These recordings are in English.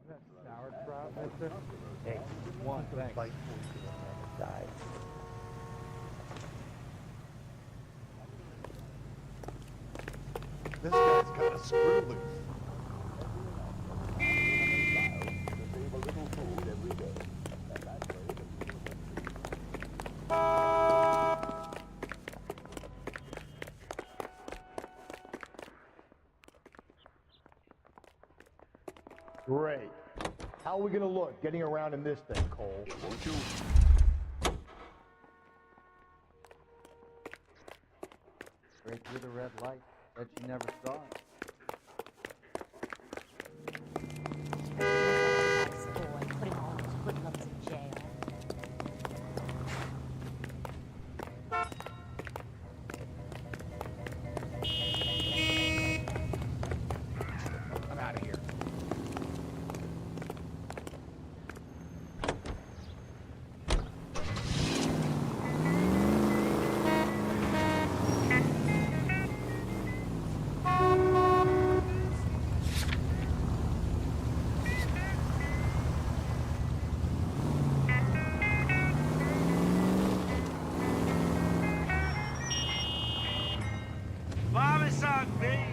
Sauerkraut, mister? Hey, one, thanks. Bite on the side. This guy's got a screw loose. Great. How are we gonna look getting around in this thing, Cole? Won't you? Straight through the red light. Bet you never saw it. Nice boy, putting all those hoodlums in jail. I'm out of here. Mama song, baby.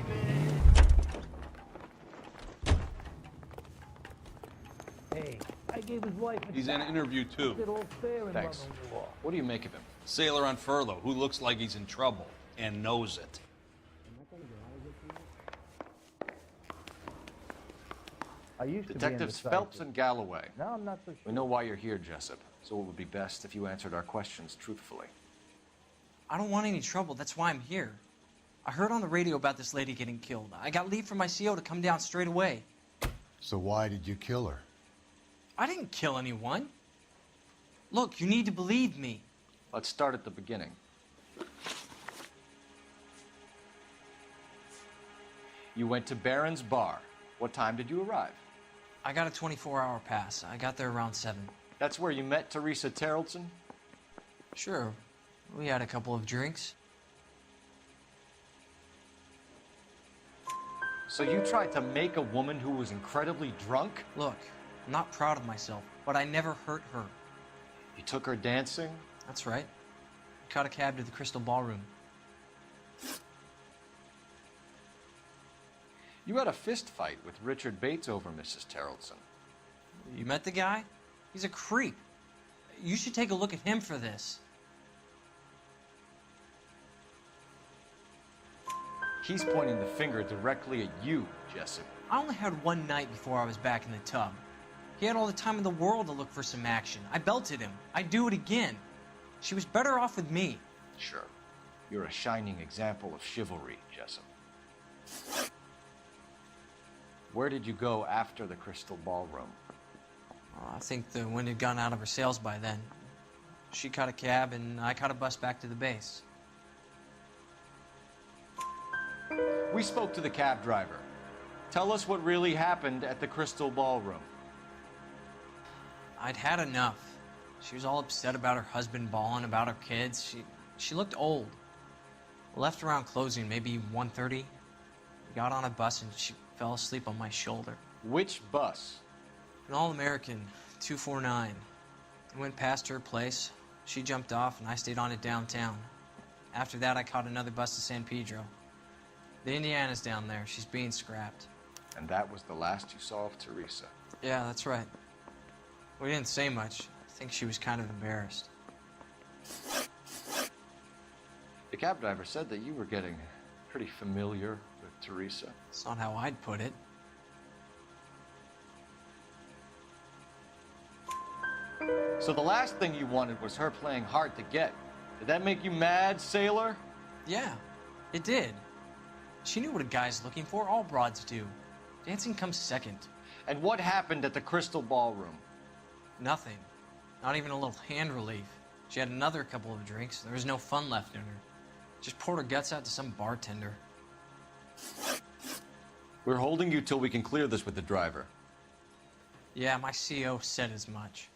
Hey, I gave his wife a He's in an interview too. good old fair in Thanks. Nouveaux. What do you make of him? Sailor on furlough who looks like he's in trouble and knows it. I used to be Detectives indecisive. Phelps and Galloway. Now I'm not so sure. We know why you're here, Jessup, so it would be best if you answered our questions truthfully. I don't want any trouble. That's why I'm here. I heard on the radio about this lady getting killed. I got leave from my CO to come down straight away. So why did you kill her? I didn't kill anyone. Look, you need to believe me. Let's start at the beginning. You went to Barron's Bar. What time did you arrive? I got a 24-hour pass. I got there around 7. That's where you met Teresa Terrelson? Sure, we had a couple of drinks. So you tried to make a woman who was incredibly drunk? Look, I'm not proud of myself, but I never hurt her. You took her dancing? That's right. Caught a cab to the Crystal Ballroom. You had a fist fight with Richard Bates over Mrs. Terrelson. You met the guy? He's a creep. You should take a look at him for this. He's pointing the finger directly at you, Jessup. I only had one night before I was back in the tub. He had all the time in the world to look for some action. I belted him. I'd do it again. She was better off with me. Sure. You're a shining example of chivalry, Jessup. Where did you go after the Crystal Ballroom? I think the wind had gone out of her sails by then. She caught a cab and I caught a bus back to the base. We spoke to the cab driver. Tell us what really happened at the Crystal Ballroom. I'd had enough. She was all upset about her husband bawling about her kids. She looked old. Left around closing, maybe 1:30. We got on a bus and she fell asleep on my shoulder. Which bus? An All-American, 249. I went past her place. She jumped off and I stayed on it downtown. After that, I caught another bus to San Pedro. The Indiana's down there. She's being scrapped. And that was the last you saw of Teresa. Yeah, that's right. We didn't say much. I think she was kind of embarrassed. The cab driver said that you were getting pretty familiar with Teresa. It's not how I'd put it. So the last thing you wanted was her playing hard to get. Did that make you mad, sailor? Yeah, it did. She knew what a guy's looking for. All broads do. Dancing comes second. And what happened at the Crystal Ballroom? Nothing. Not even a little hand relief. She had another couple of drinks. There was no fun left in her. Just poured her guts out to some bartender. We're holding you till we can clear this with the driver. Yeah, my CO said as much.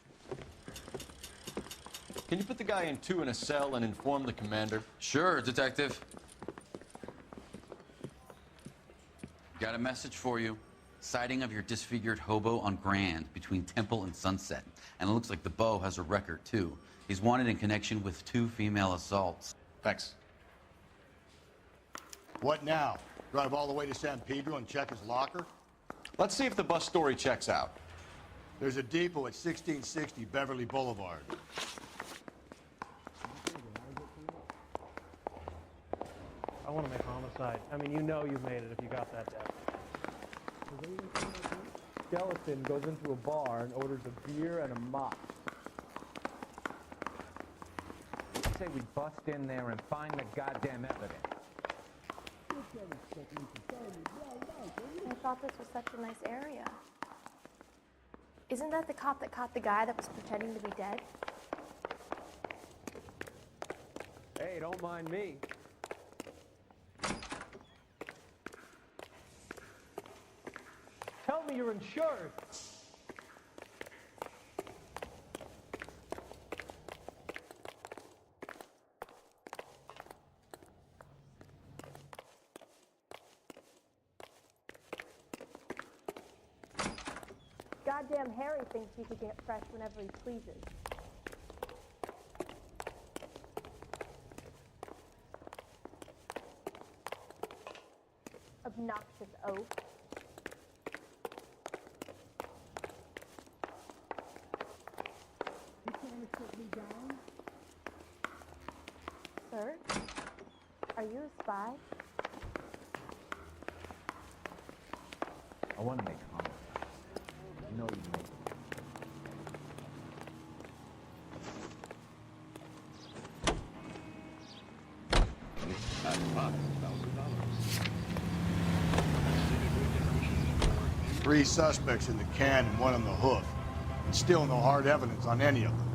Can you put the guy in 2 in a cell and inform the commander? Sure, Detective. Got a message for you. Sighting of your disfigured hobo on Grand between Temple and Sunset. And it looks like the Beau has a record, too. He's wanted in connection with 2 female assaults. Thanks. What now? Drive all the way to San Pedro and check his locker? Let's see if the bus story checks out. There's a depot at 1660 Beverly Boulevard. I want to make homicide. I mean, you know you've made it if you got that death. Skeleton goes into a bar and orders a beer and a mop. Say we bust in there and find the goddamn evidence. I thought this was such a nice area. Isn't that the cop that caught the guy that was pretending to be dead? Hey, don't mind me. Tell me you're insured. Goddamn Harry thinks he could get fresh whenever he pleases. Obnoxious oaf. You trying to shut me down? Sir? Are you a spy? I want to make homicide. You know you make it. Three suspects in the can and 1 on the hoof. And still no hard evidence on any of them.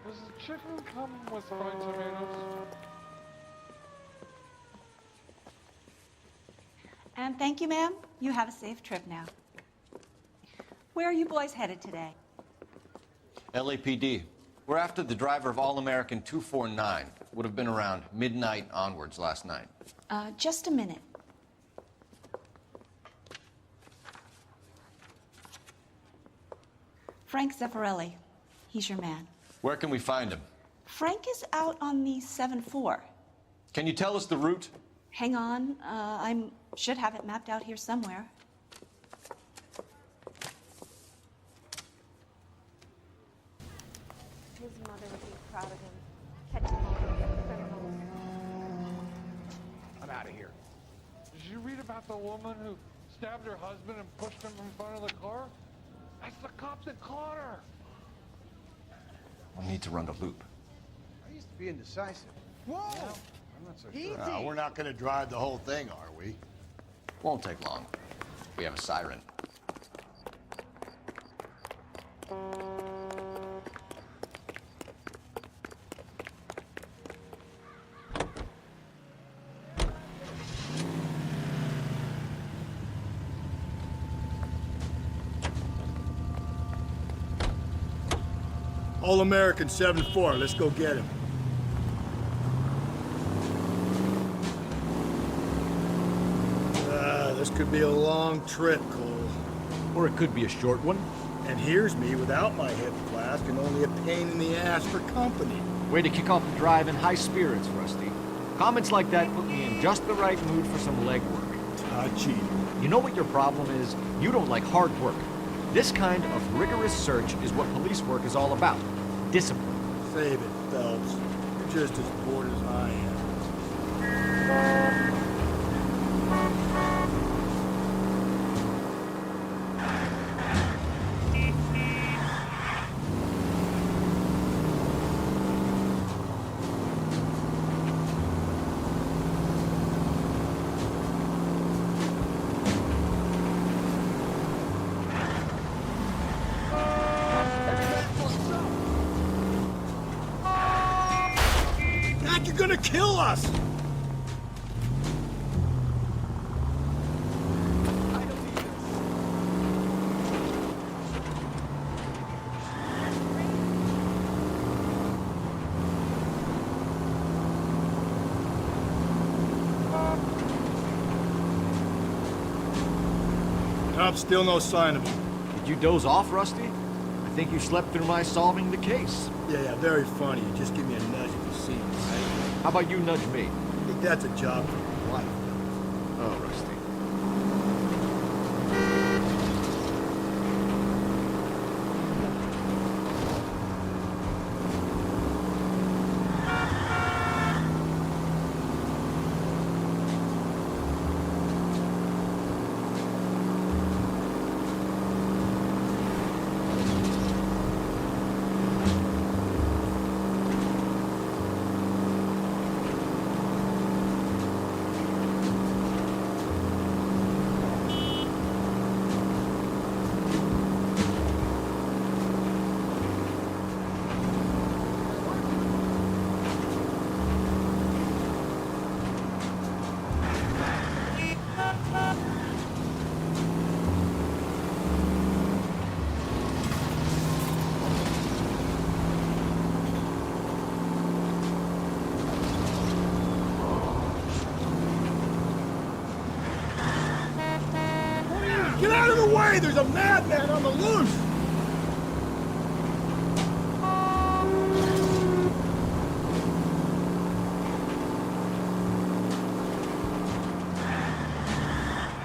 Was the chicken come with fried tomatoes? And thank you, ma'am. You have a safe trip now. Where are you boys headed today? LAPD. We're after the driver of All-American 249. Would have been around midnight onwards last night. Just a minute. Frank Zeffirelli. He's your man. Where can we find him? Frank is out on the 7-4. Can you tell us the route? Hang on. I should have it mapped out here somewhere. His mother would be proud of him. Catching all those criminals. I'm out of here. Did you read about the woman who stabbed her husband and pushed him in front of the car? That's the cop that caught her. need to run the loop. I used to be indecisive. Whoa! I'm not so sure. We're not going to drive the whole thing, are we? Won't take long. We have a siren. All-American 7-4. Let's go get him. This could be a long trip, Cole. Or it could be a short one. And here's me without my hip flask and only a pain in the ass for company. Way to kick off the drive in high spirits, Rusty. Comments like that put me in just the right mood for some legwork. Cheater. You know what your problem is? You don't like hard work. This kind of rigorous search is what police work is all about. Discipline. Save it, Phelps. You're just as bored as I am. You're gonna kill us! Still no sign of him. Did you doze off, Rusty? I think you slept through my solving the case. Yeah, very funny. You just give me a nudge if you see me. How about you nudge me? I think that's a job for your wife. Oh, Rusty. Get out of the way! There's a madman on the loose!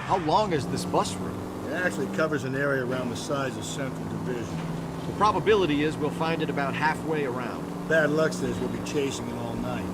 How long is this bus route? It actually covers an area around the size of Central Division. The probability is we'll find it about halfway around. Bad luck says we'll be chasing it all night.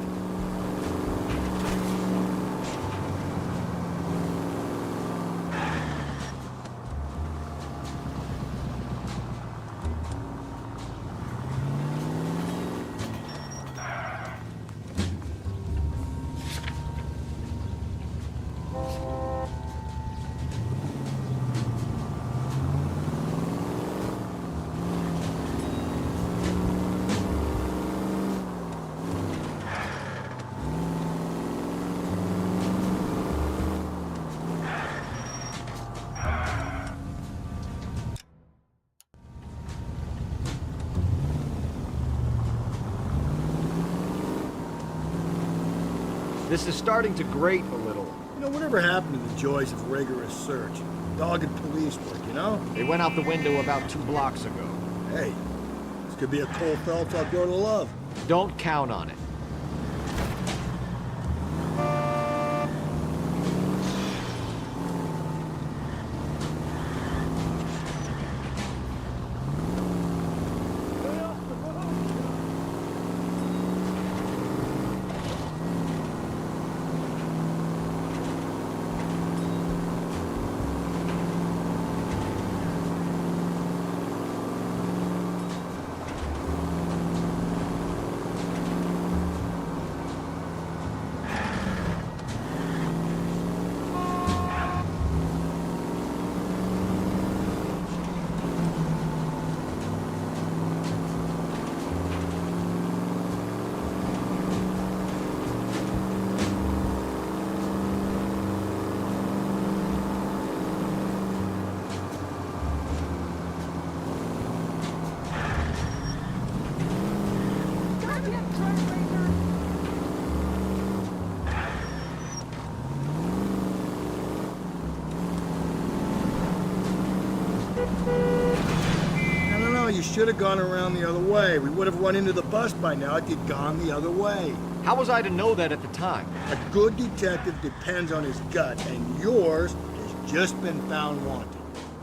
This is starting to grate a little. You know, whatever happened to the joys of rigorous search? Dogged police work, you know? They went out the window about 2 blocks ago. Hey, this could be a Cole Phelps I'll grow to love. Don't count on it. should have gone around the other way. We would have run into the bus by now if you'd gone the other way. How was I to know that at the time? A good detective depends on his gut, and yours has just been found wanting.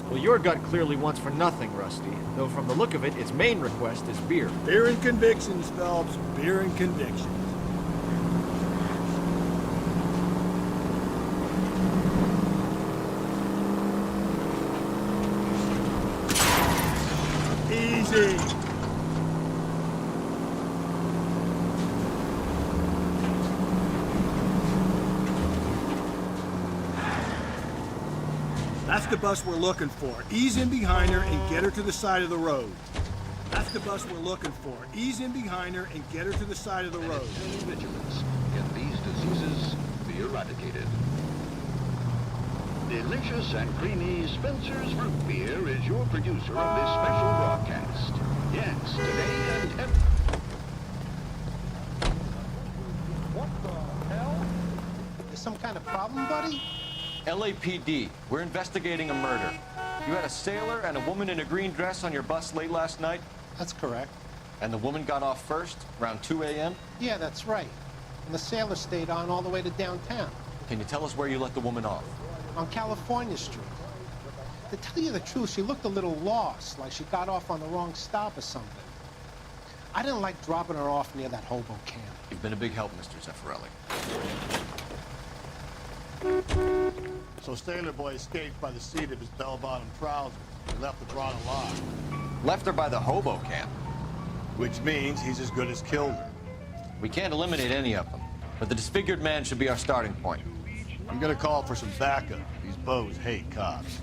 Well, your gut clearly wants for nothing, Rusty. Though from the look of it, its main request is beer. Beer and convictions, Phelps. Beer and convictions. Easy. That's the bus we're looking for. Ease in behind her and get her to the side of the road. That's the bus we're looking for. Ease in behind her and get her to the side of the road. Vigilance. Get these diseases be eradicated. Delicious and creamy Spencer's Root Beer is your producer of this special broadcast. Yes, today and every... What the hell? Is some kind of problem, buddy? LAPD, we're investigating a murder. You had a sailor and a woman in a green dress on your bus late last night? That's correct. And the woman got off first, around 2 a.m.? Yeah, that's right. And the sailor stayed on all the way to downtown. Can you tell us where you let the woman off? On California Street. To tell you the truth, she looked a little lost, like she got off on the wrong stop or something. I didn't like dropping her off near that hobo camp. You've been a big help, Mr. Zeffirelli. So Sailor Boy escaped by the seat of his bell-bottom trousers. He left the broad alive. Left her by the hobo camp. Which means he's as good as killed her. We can't eliminate any of them, but the disfigured man should be our starting point. I'm gonna call for some backup. These bows hate cops.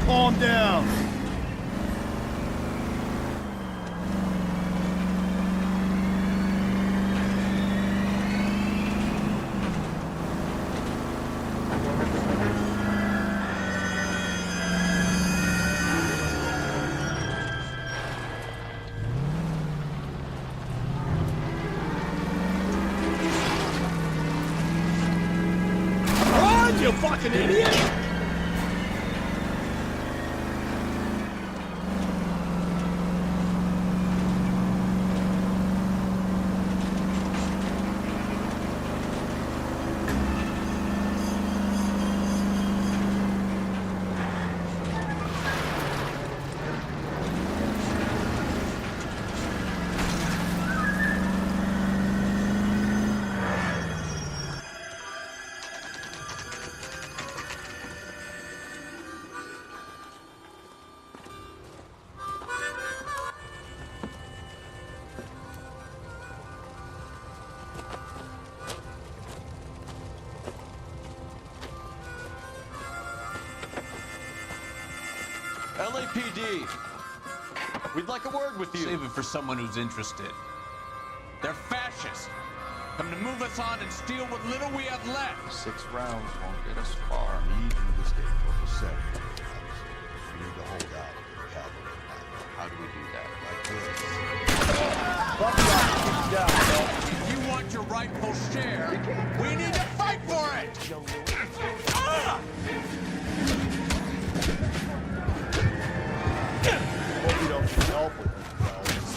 Calm down. Run, you fucking idiot! LAPD, we'd like a word with you. Save it for someone who's interested. They're fascists. Come to move us on and steal what little we have left. 6 rounds won't get us far. Need you to stay focused. You need to hold out for the cavalry. How do we do that? Like this. If you want your rightful share, we need to fight for it! Hope you don't need help with this,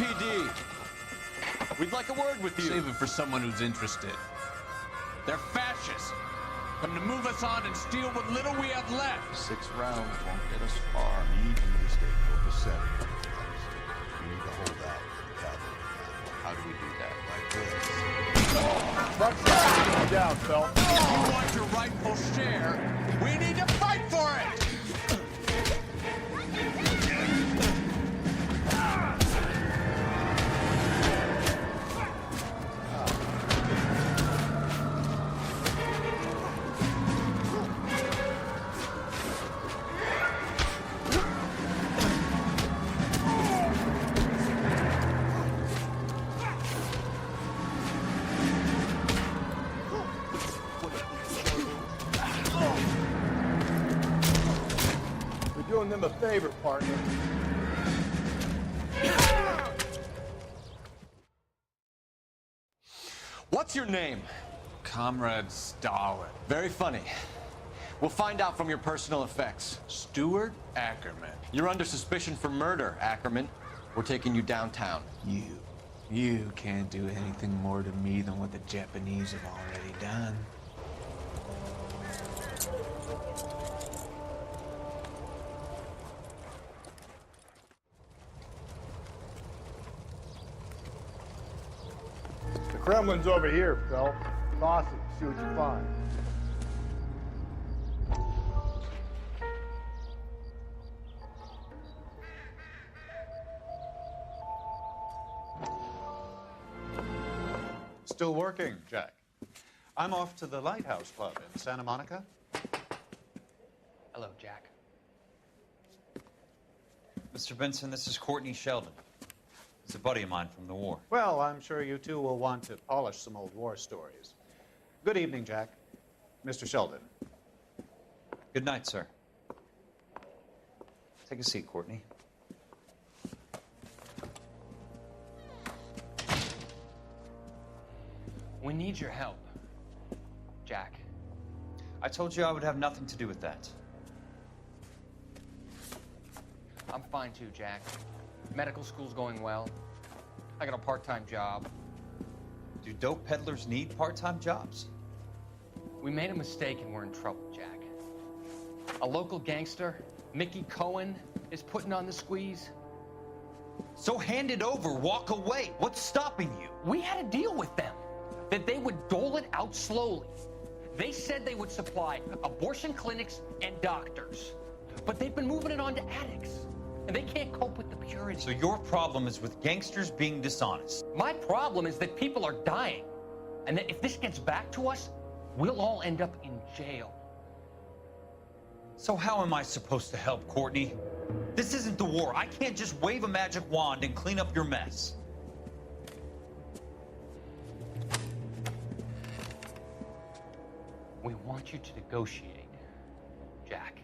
LAPD. We'd like a word with you. Save it for someone who's interested. They're fascists. Come to move us on and steal what little we have left. 6 rounds won't get us far. We need you to stay focused set. We need to hold out for the cavalry. How do we do that? Like this. Front side, down, Phil. If you want your rightful share, we need to fight for it! Doing them a favor, partner. What's your name? Comrade Stalin. Very funny. We'll find out from your personal effects. Stuart Ackerman. You're under suspicion for murder, Ackerman. We're taking you downtown. You can't do anything more to me than what the Japanese have already done. The Kremlin's over here, Phil. Toss it, see what you find. Still working, Jack. I'm off to the Lighthouse Club in Santa Monica. Hello, Jack. Mr. Benson, this is Courtney Sheldon. He's a buddy of mine from the war. Well, I'm sure you two will want to polish some old war stories. Good evening, Jack. Mr. Sheldon. Good night, sir. Take a seat, Courtney. We need your help, Jack. I told you I would have nothing to do with that. I'm fine too, Jack. Medical school's going well. I got a part-time job. Do dope peddlers need part-time jobs? We made a mistake and we're in trouble, Jack. A local gangster, Mickey Cohen, is putting on the squeeze. So hand it over, walk away. What's stopping you? We had a deal with them that they would dole it out slowly. They said they would supply abortion clinics and doctors, but they've been moving it on to addicts. And they can't cope with the purity. So your problem is with gangsters being dishonest. My problem is that people are dying. And that if this gets back to us, we'll all end up in jail. So how am I supposed to help, Courtney? This isn't the war. I can't just wave a magic wand and clean up your mess. We want you to negotiate, Jack.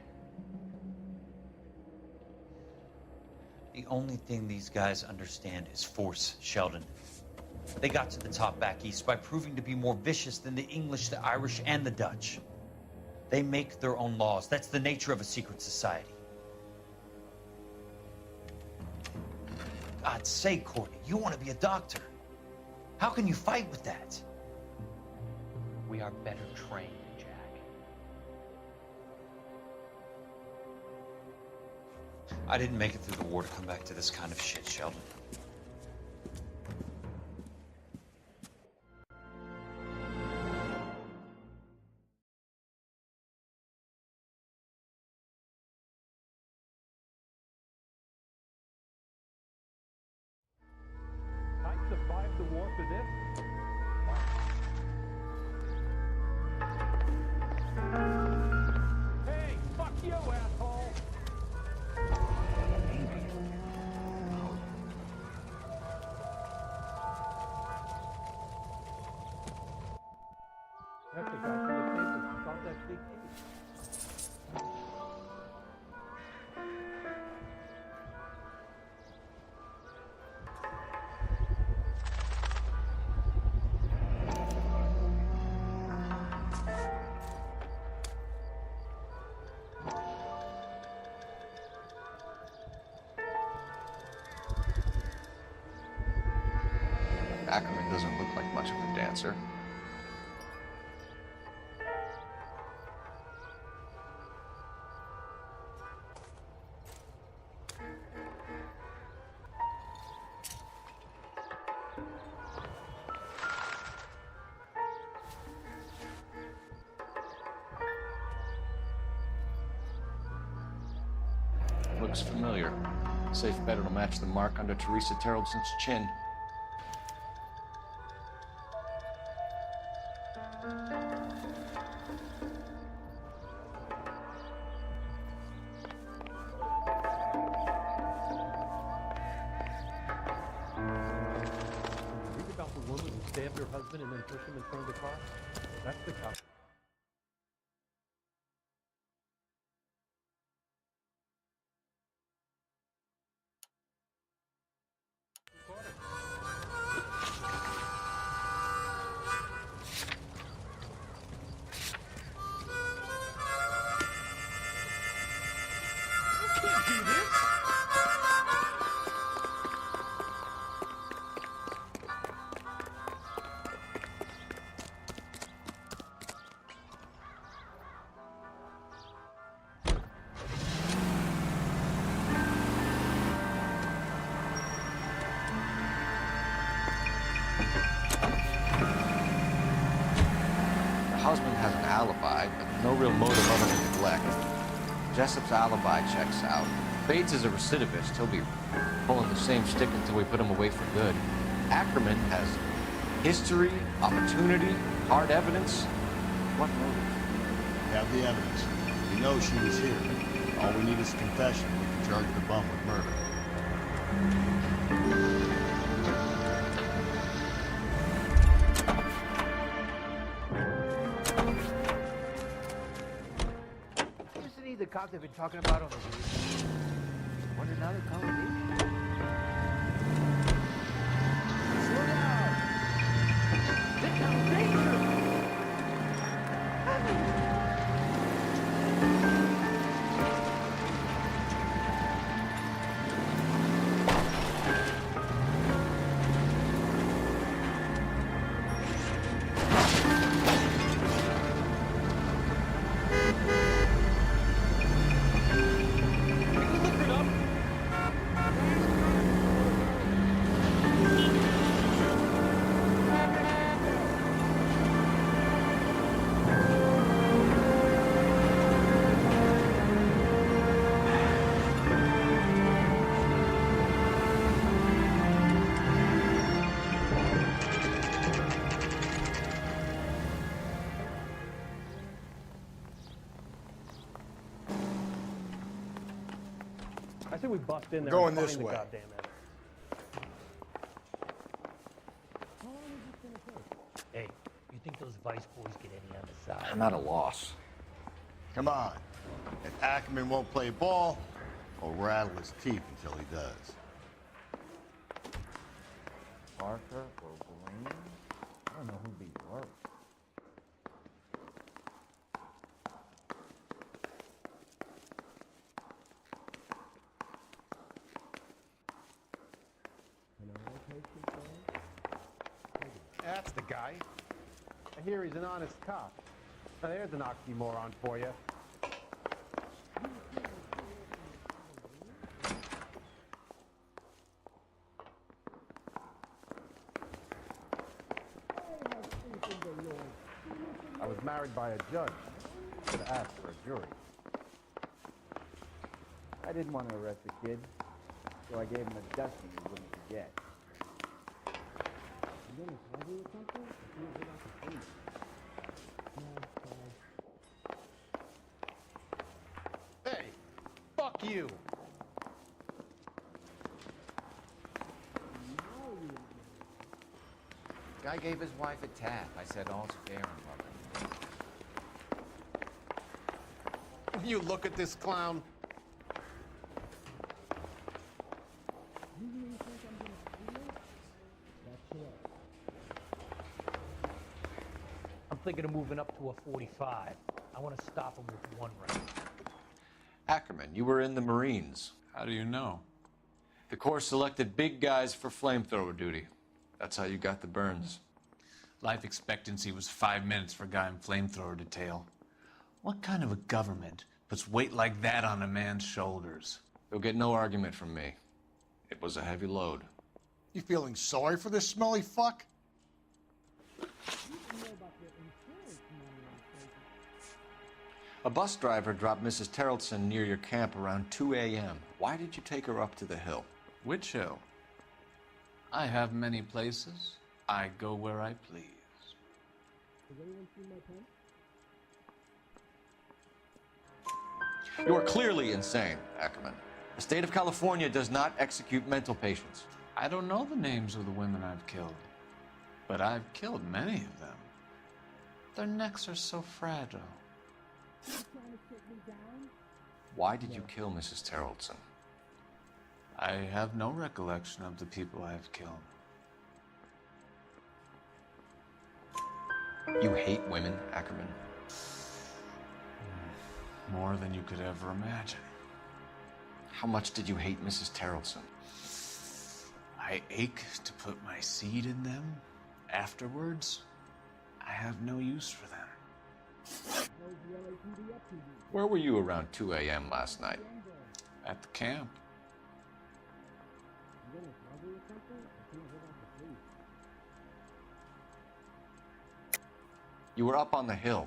The only thing these guys understand is force, Sheldon. They got to the top back east by proving to be more vicious than the English, the Irish, and the Dutch. They make their own laws. That's the nature of a secret society. God's sake, Courtney, you want to be a doctor. How can you fight with that? We are better trained, Jack. I didn't make it through the war to come back to this kind of shit, Sheldon. I survived the war for this? Hey, fuck you, asshole! doesn't look like much of a dancer. Looks familiar. Safe bet it'll match the mark under Teresa Terrelson's chin. Read about the woman who stabbed her husband and then pushed him in front of the car? That's the cop. The husband has an alibi, but no real motive other than neglect. Jessup's alibi checks out. Bates is a recidivist. He'll be pulling the same stick until we put him away for good. Ackerman has history, opportunity, hard evidence. What motive? We have the evidence. We know she was here. All we need is a confession. We can charge the bum with murder. Isn't he the cop they've been talking about on the news? Want another conversation? Slow down! This sounds dangerous! I say we bust in there Going and find this the way. goddamn evidence. Hey, you think those Vice boys get any on the side? I'm at a loss. Come on. If Ackerman won't play ball, we'll rattle his teeth until he does. Parker or Blaine? I don't know who'd be worse. That's the guy. I hear he's an honest cop. Now there's an oxymoron for you. I was married by a judge. Should have asked for a jury. I didn't want to arrest the kid, so I gave him a dusting he wouldn't forget. Hey, fuck you. Guy gave his wife a tap. I said all's fair in love. You look at this clown. I'm thinking of moving up to a 45. I want to stop him with one round. Ackerman, you were in the Marines. How do you know? The Corps selected big guys for flamethrower duty. That's how you got the burns. Life expectancy was 5 minutes for a guy in flamethrower detail. What kind of a government puts weight like that on a man's shoulders? You'll get no argument from me. It was a heavy load. You feeling sorry for this smelly fuck? A bus driver dropped Mrs. Terrelson near your camp around 2 a.m. Why did you take her up to the hill? Which hill? I have many places. I go where I please. You are clearly insane, Ackerman. The state of California does not execute mental patients. I don't know the names of the women I've killed, but I've killed many of them. Their necks are so fragile. Why did you kill Mrs. Terrelson? I have no recollection of the people I have killed. You hate women, Ackerman? More than you could ever imagine. How much did you hate Mrs. Terrelson? I ache to put my seed in them. Afterwards, I have no use for them. Where were you around 2 a.m. last night? At the camp. You were up on the hill.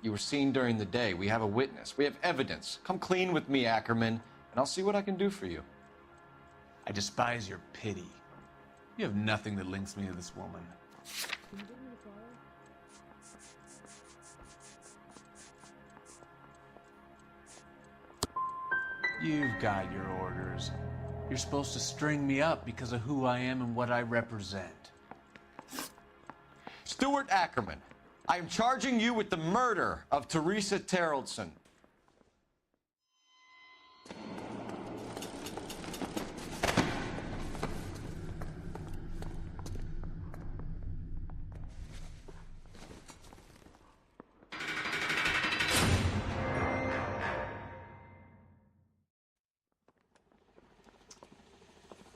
You were seen during the day. We have a witness. We have evidence. Come clean with me, Ackerman, and I'll see what I can do for you. I despise your pity. You have nothing that links me to this woman. You've got your orders. You're supposed to string me up because of who I am and what I represent. Stuart Ackerman, I am charging you with the murder of Teresa Terrelson.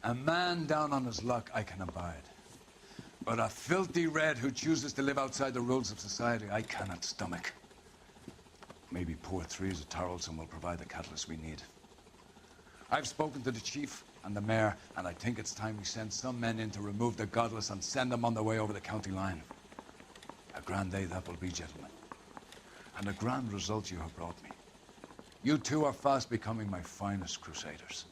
A man down on his luck I can abide. But a filthy red who chooses to live outside the rules of society, I cannot stomach. Maybe poor Teresa Terrelson will provide the catalyst we need. I've spoken to the chief and the mayor, and I think it's time we send some men in to remove the godless and send them on their way over the county line. A grand day that will be, gentlemen. And a grand result you have brought me. You two are fast becoming my finest crusaders.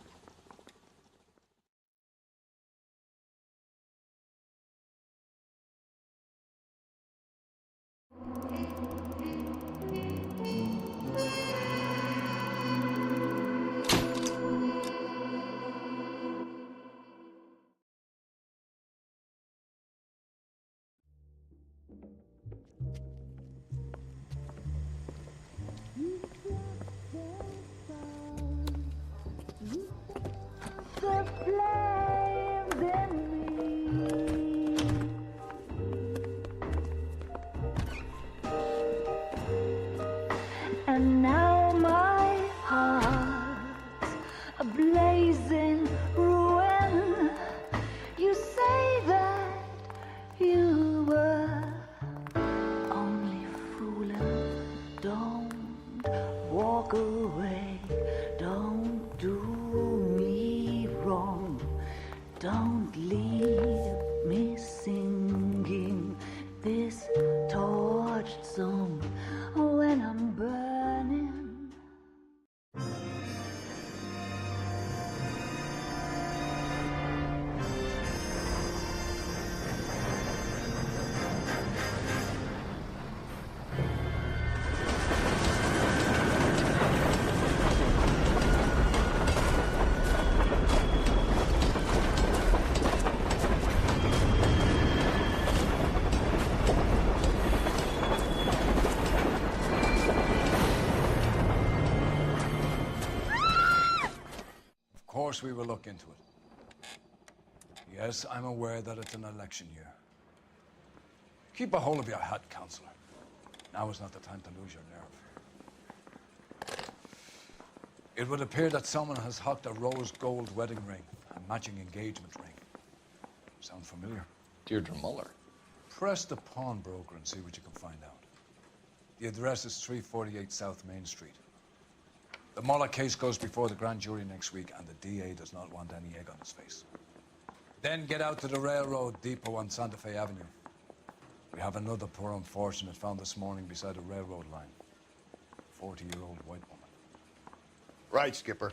The flames in me. And now my heart's a blazing ruin. You say that you were only fooling. Don't walk away. Don't do me wrong. Don't leave me singing this torched song when I'm burning. Of course we will look into it. Yes, I'm aware that it's an election year. Keep a hold of your hat, Counselor. Now is not the time to lose your nerve. It would appear that someone has hocked a rose gold wedding ring and matching engagement ring. Sound familiar? Deirdre Muller. Press the pawnbroker and see what you can find out. The address is 348 South Main Street. The Muller case goes before the grand jury next week, and the DA does not want any egg on his face. Then get out to the railroad depot on Santa Fe Avenue. We have another poor unfortunate found this morning beside a railroad line. 40-year-old white woman. Right, Skipper.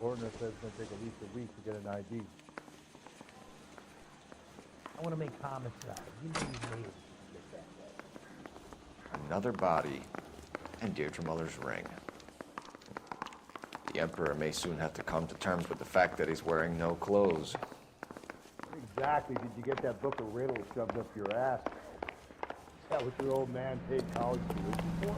Coroner says it's going to take at least a week to get an ID. I want to make homicide. You know you've made it that way. Another body. And Deirdre Muller's ring. The Emperor may soon have to come to terms with the fact that he's wearing no clothes. Where exactly did you get that book of riddles shoved up your ass? Is that what your old man paid college tuition for?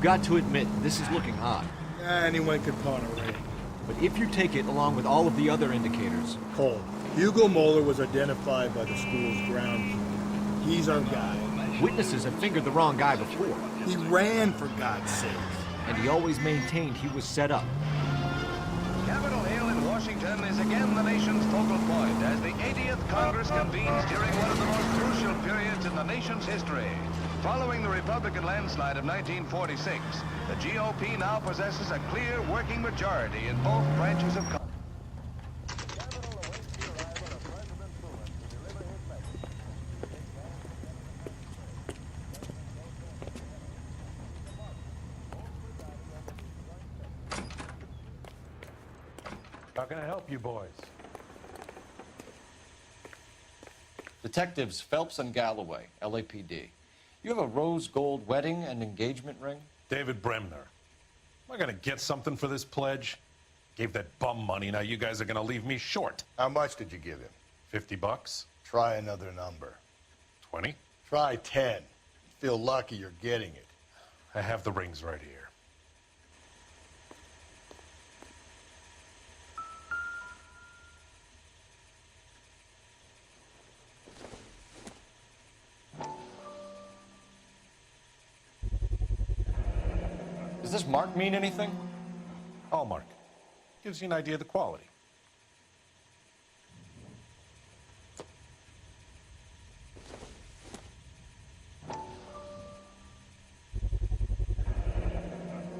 Got to admit, this is looking odd. Anyone could pawn a ring. But if you take it along with all of the other indicators... Cole, Hugo Moeller was identified by the school's groundskeeper. He's our guy. Witnesses have fingered the wrong guy before. He ran, for God's sake. And he always maintained he was set up. Capitol Hill in Washington is again the nation's focal point as the 80th Congress convenes during one of the most crucial periods in the nation's history. Following the Republican landslide of 1946, the GOP now possesses a clear working majority in both branches of Congress. How can I help you boys? Detectives Phelps and Galloway, LAPD. You have a rose gold wedding and engagement ring? David Bremner. Am I gonna get something for this pledge? Gave that bum money, now you guys are gonna leave me short. How much did you give him? $50? Try another number. 20? Try 10. Feel lucky you're getting it. I have the rings right here. Does this mark mean anything? Hallmark. Gives you an idea of the quality.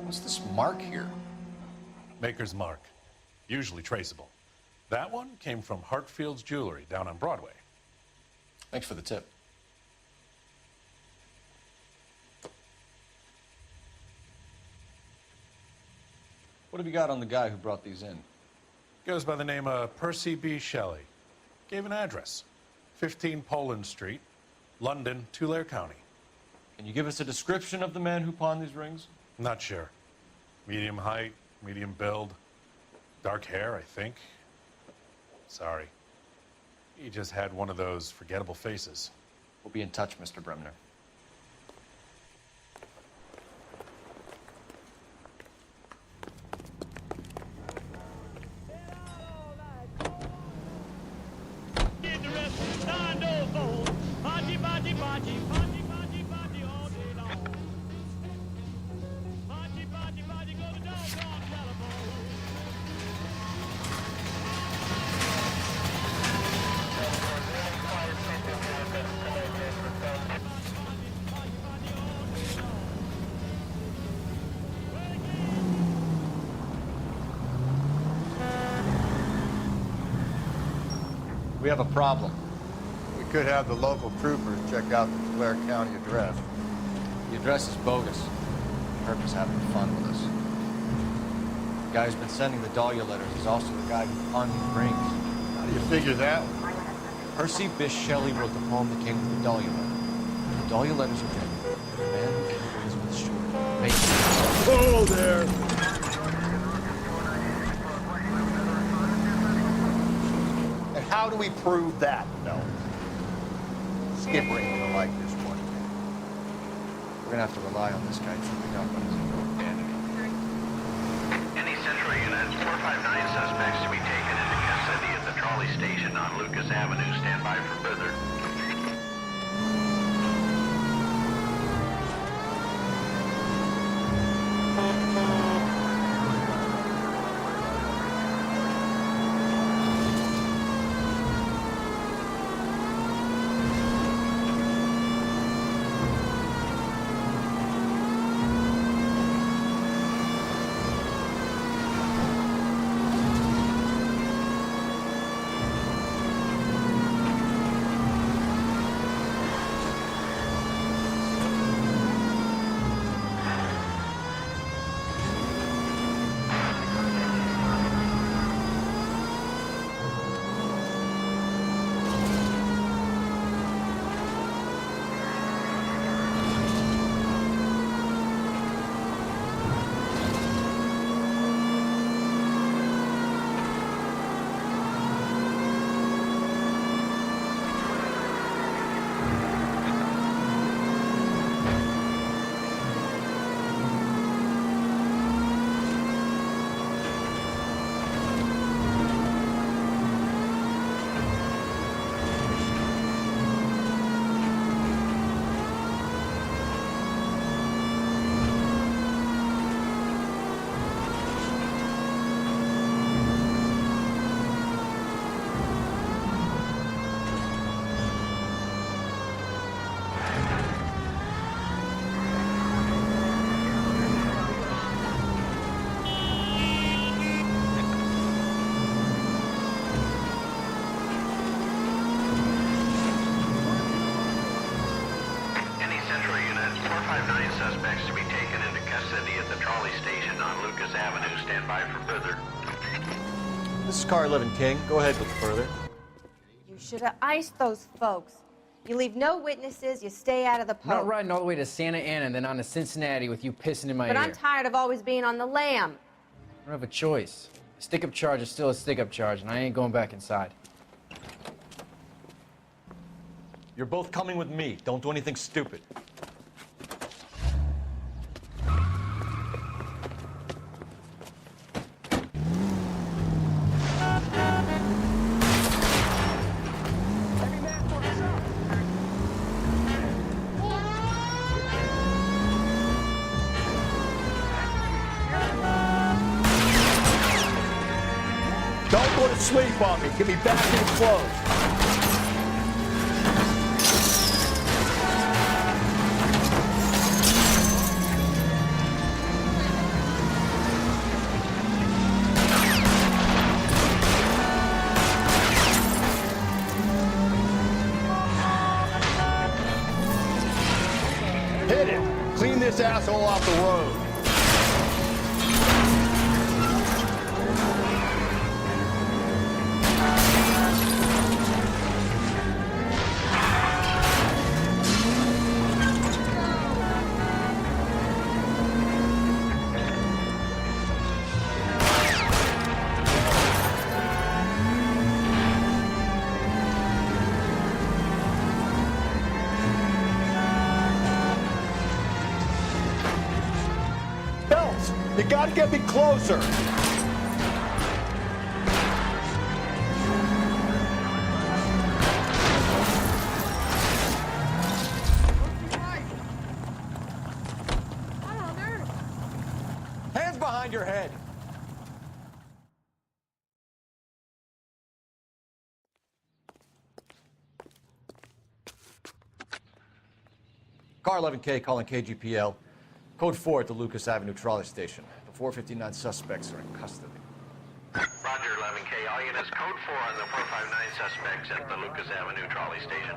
What's this mark here? Maker's mark. Usually traceable. That one came from Hartfield's Jewelry down on Broadway. Thanks for the tip. What have you got on the guy who brought these in? Goes by the name of Percy B. Shelley. Gave an address. 15 Poland Street, London, Tulare County. Can you give us a description of the man who pawned these rings? Not sure. Medium height, medium build, dark hair, I think. Sorry. He just had one of those forgettable faces. We'll be in touch, Mr. Bremner. We have a problem. We could have the local troopers check out the Tulare County address. The address is bogus. Herb is having fun with us. The guy who's been sending the Dahlia letters is also the guy who pawned these rings. How do you figure that? Percy Bysshe Shelley wrote the poem that came with the Dahlia letter. The Dahlia letters are written. The man who killed Elizabeth Short. Mason. Oh, there! And how do we prove that? No. Skipper ain't gonna like this one. We're gonna have to rely on this guy tripping up on his own identity. Any Central Central units, 459 suspects to be taken into custody at the trolley station on Lucas Avenue. Stand by for further. Suspects to be taken into custody at the trolley station on Lucas Avenue. Stand by for further. This is Car 11 King. Go ahead with further. You should have iced those folks. You leave no witnesses, you stay out of the I'm not poke. riding all the way to Santa Ana and then on to Cincinnati with you pissing in my But ear. I'm tired of always being on the lam. I don't have a choice. A stick-up charge is still a stick-up charge, and I ain't going back inside. You're both coming with me. Don't do anything stupid. Don't go to sleep on me. Get me back in close. Hit it. Clean this asshole off the road. You gotta get me closer. Hands behind your head. Car 11K calling KGPL. Code 4 at the Lucas Avenue trolley station. The 459 suspects are in custody. Roger, 11K. All units, code 4 on the 459 suspects at the Lucas Avenue trolley station.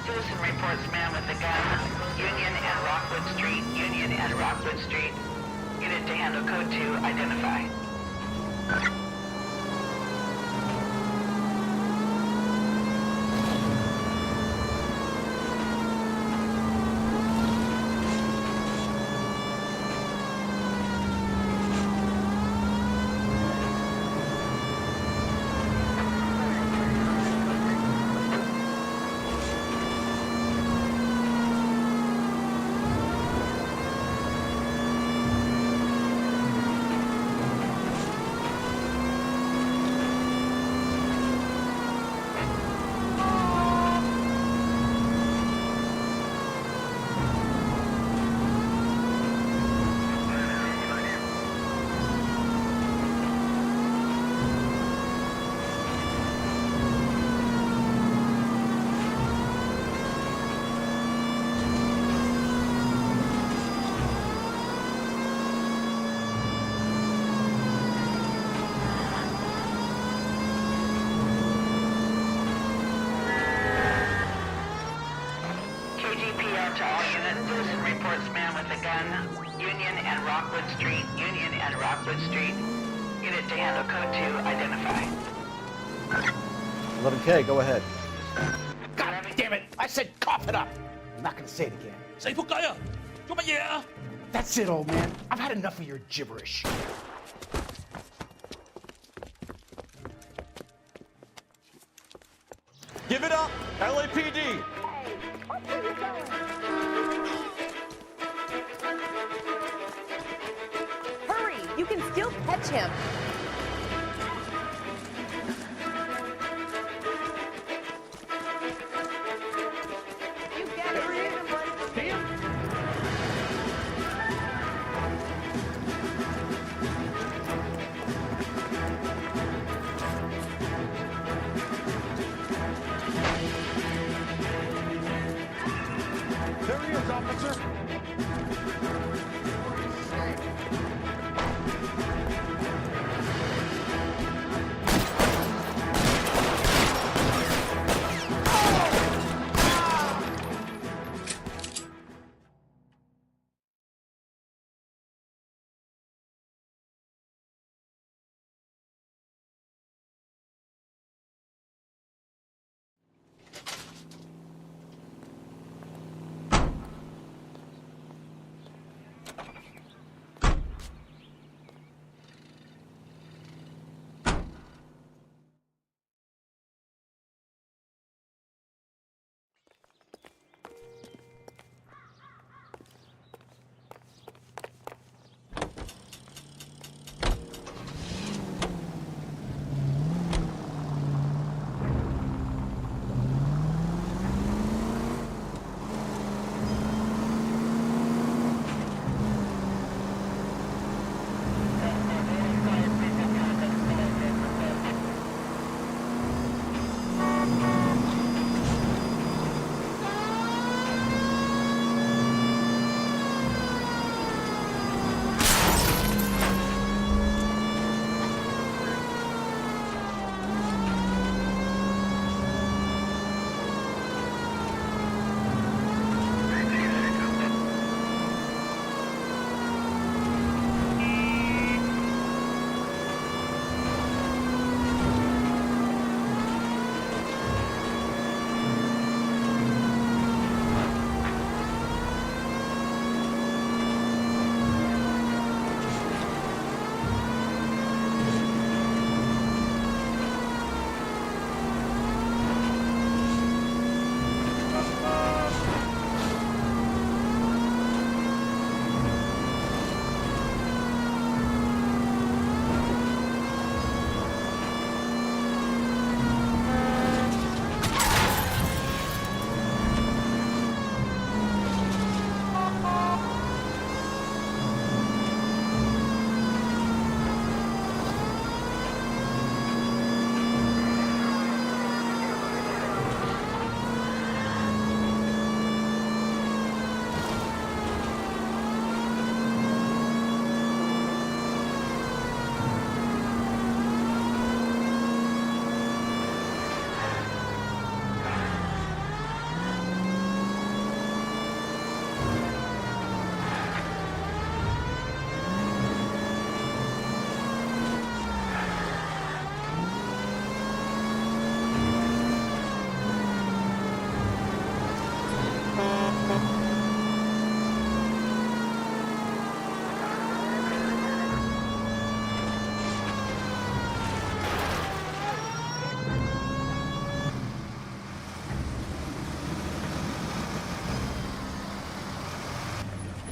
Citizen reports man with a gun. Union and Rockwood Street. Union and Rockwood Street. Unit to handle code 2. Identify. KGPR to all units. Citizen reports man with a gun. Union and Rockwood Street. Union and Rockwood Street. Unit to handle code 2. Identify. 11K, go ahead. God damn it! I said cough it up! I'm not gonna say it again. That's it, old man. I've had enough of your gibberish. Give it up, LAPD! Hurry! You can still catch him. You get it, Damn! There he is, officer.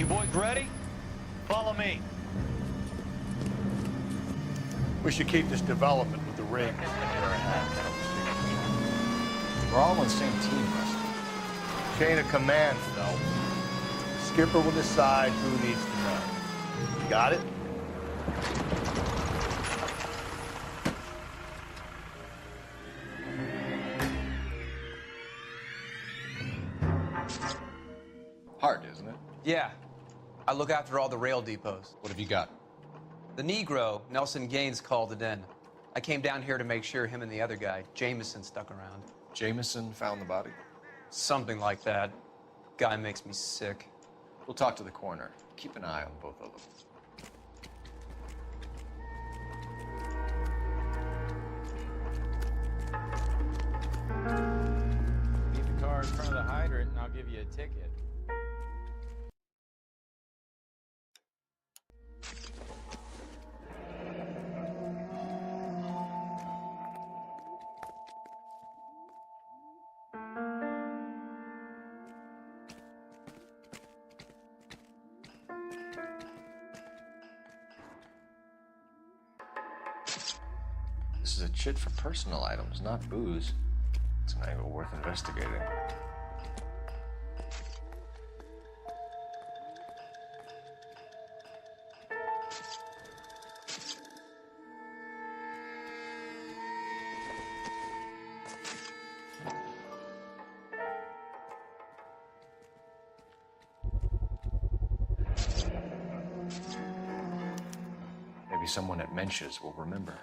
You boys ready? Follow me. We should keep this development with the rig near our hat. We're all on the same team, Rusty. Chain of command, Phil. The skipper will decide who needs to know. You got it? Hard, isn't it? Yeah. I look after all the rail depots. What have you got? The Negro, Nelson Gaines, called it in. I came down here to make sure him and the other guy, Jameson, stuck around. Jameson found the body? Something like that. Guy makes me sick. We'll talk to the coroner. Keep an eye on both of them. Leave the car in front of the hydrant and I'll give you a ticket. This is a chit for personal items, not booze. It's an angle worth investigating. Maybe someone at Mensch's will remember her.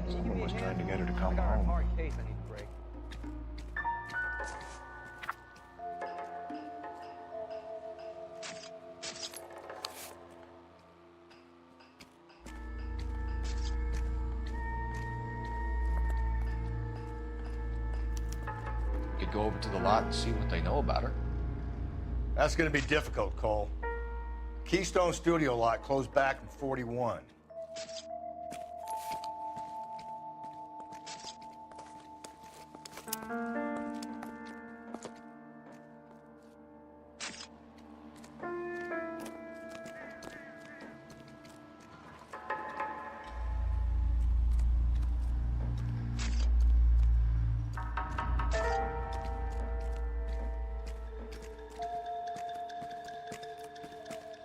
Someone was trying to get her to come home. Hard case, I need a break. We could go over to the lot and see what they know about her. That's going to be difficult, Cole. Keystone Studio lot closed back in 41.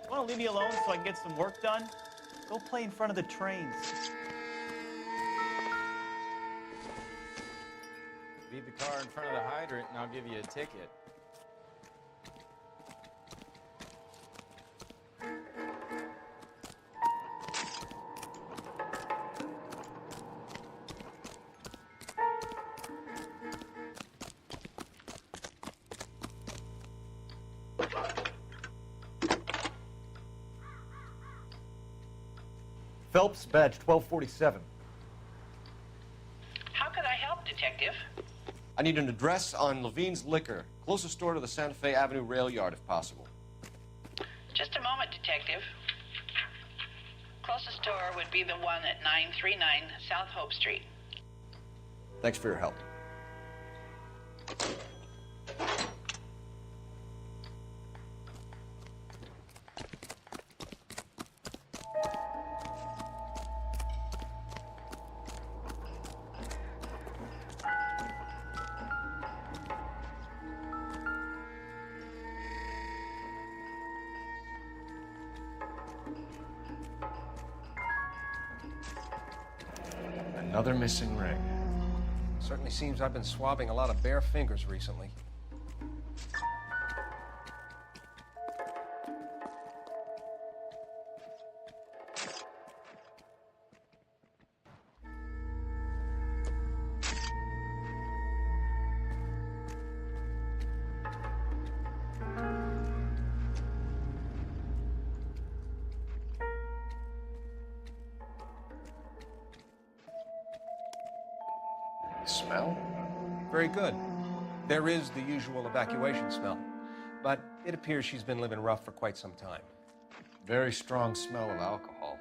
Want to leave me alone so I can get some work done? Go play in front of the trains. Leave the car in front of the hydrant and I'll give you a ticket. Phelps, badge 1247. How could I help, Detective? I need an address on Levine's Liquor, closest store to the Santa Fe Avenue rail yard, if possible. Just a moment, Detective. Closest store would be the one at 939 South Hope Street. Thanks for your help. Another missing ring. Certainly seems I've been swabbing a lot of bare fingers recently. Smell? Very good. There is the usual evacuation smell, but it appears she's been living rough for quite some time. Very strong smell of alcohol.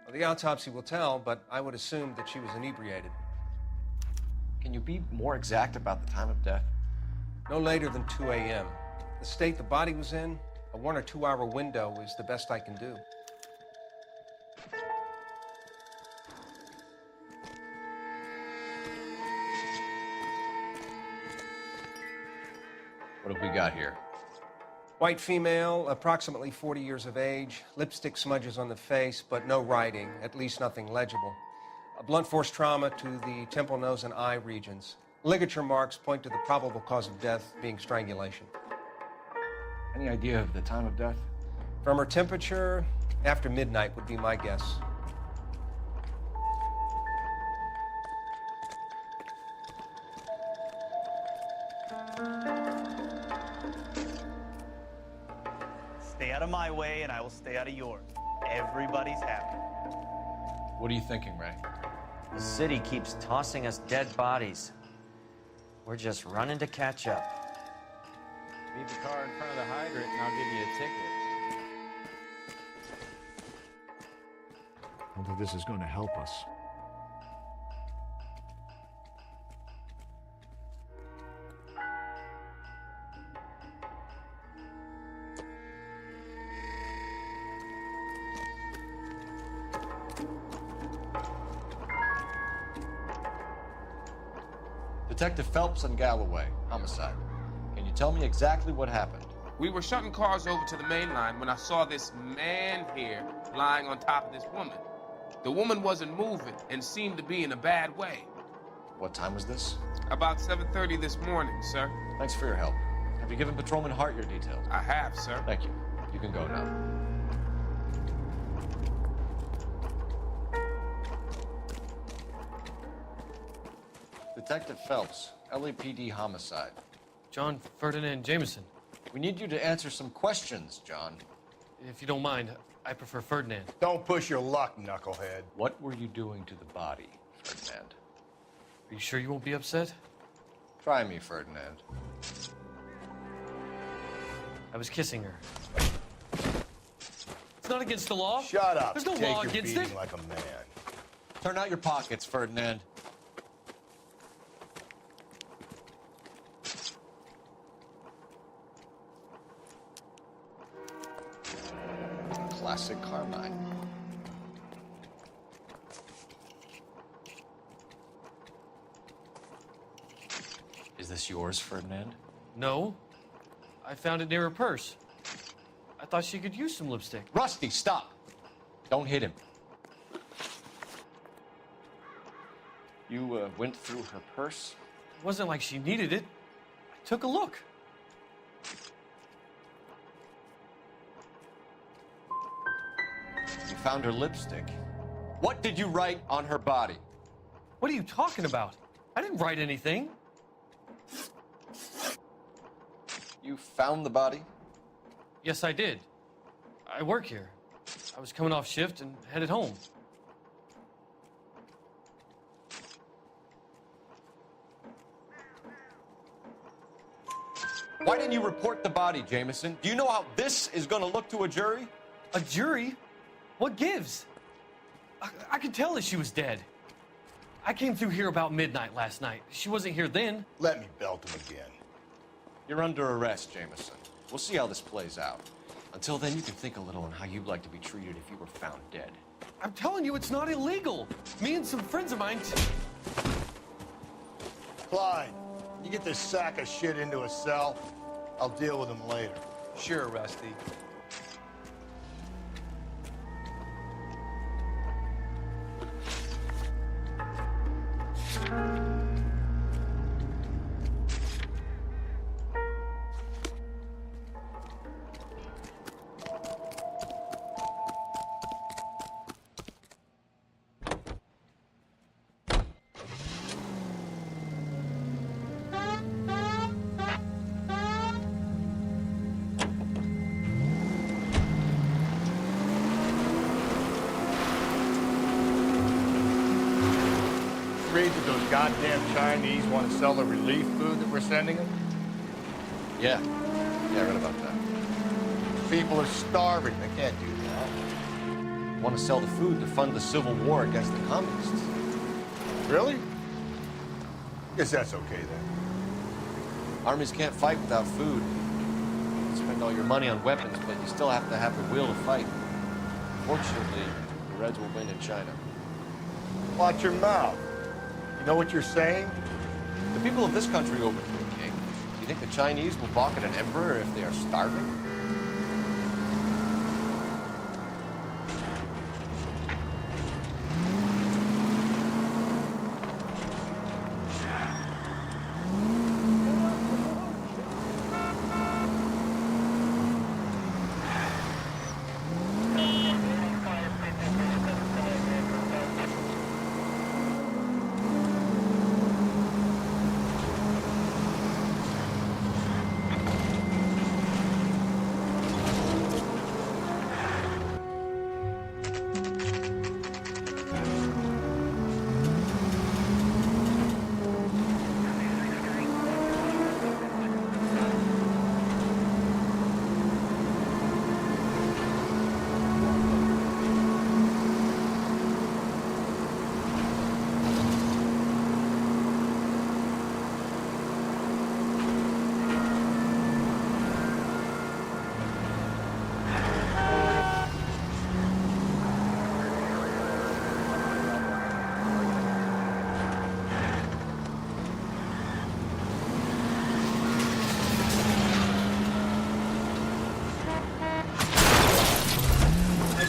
Well, the autopsy will tell, but I would assume that she was inebriated. Can you be more exact about the time of death? No later than 2 a.m. The state the body was in, a 1 or 2 hour window is the best I can do. What have we got here? White female, approximately 40 years of age, lipstick smudges on the face, but no writing, at least nothing legible. A blunt force trauma to the temple, nose, and eye regions. Ligature marks point to the probable cause of death being strangulation. Any idea of the time of death? From her temperature, after midnight would be my guess. Stay out of my way, and I will stay out of yours. Everybody's happy. What are you thinking, Ray? The city keeps tossing us dead bodies. We're just running to catch up. Leave the car in front of the hydrant and I'll give you a ticket. I don't think this is going to help us. Detective Phelps and Galloway, homicide. Can you tell me exactly what happened? We were shutting cars over to the main line when I saw this man here lying on top of this woman. The woman wasn't moving and seemed to be in a bad way. What time was this? About 7:30 this morning, sir. Thanks for your help. Have you given Patrolman Hart your details? I have, sir. Thank you. You can go now. Detective Phelps, LAPD homicide. John Ferdinand Jameson. We need you to answer some questions, John. If you don't mind, I prefer Ferdinand. Don't push your luck, knucklehead. What were you doing to the body, Ferdinand? Are you sure you won't be upset? Try me, Ferdinand. I was kissing her. It's not against the law. Shut up. There's no Take law your against beating it. like a man. Turn out your pockets, Ferdinand. Classic Carmine. Is this yours, Ferdinand? No. I found it near her purse. I thought she could use some lipstick. Rusty, stop! Don't hit him. You went through her purse? It wasn't like she needed it. I took a look. You found her lipstick. What did you write on her body? What are you talking about? I didn't write anything. You found the body? Yes, I did. I work here. I was coming off shift and headed home. Why didn't you report the body, Jameson? Do you know how this is going to look to a jury? A jury? What gives? I could tell that she was dead. I came through here about midnight last night. She wasn't here then. Let me belt him again. You're under arrest, Jameson. We'll see how this plays out. Until then, you can think a little on how you'd like to be treated if you were found dead. I'm telling you, it's not illegal. Me and some friends of mine... Clyde, you get this sack of shit into a cell. I'll deal with him later. Sure, Rusty. read that those goddamn Chinese want to sell the relief food that we're sending them? Yeah, I read about that. People are starving. They can't do that. Want to sell the food to fund the civil war against the communists. Really? Guess that's okay then. Armies can't fight without food. You spend all your money on weapons, but you still have to have the will to fight. Fortunately, the Reds will win in China. Watch your mouth. You know what you're saying? The people of this country overthrew a king. Do you think the Chinese will balk at an emperor if they are starving?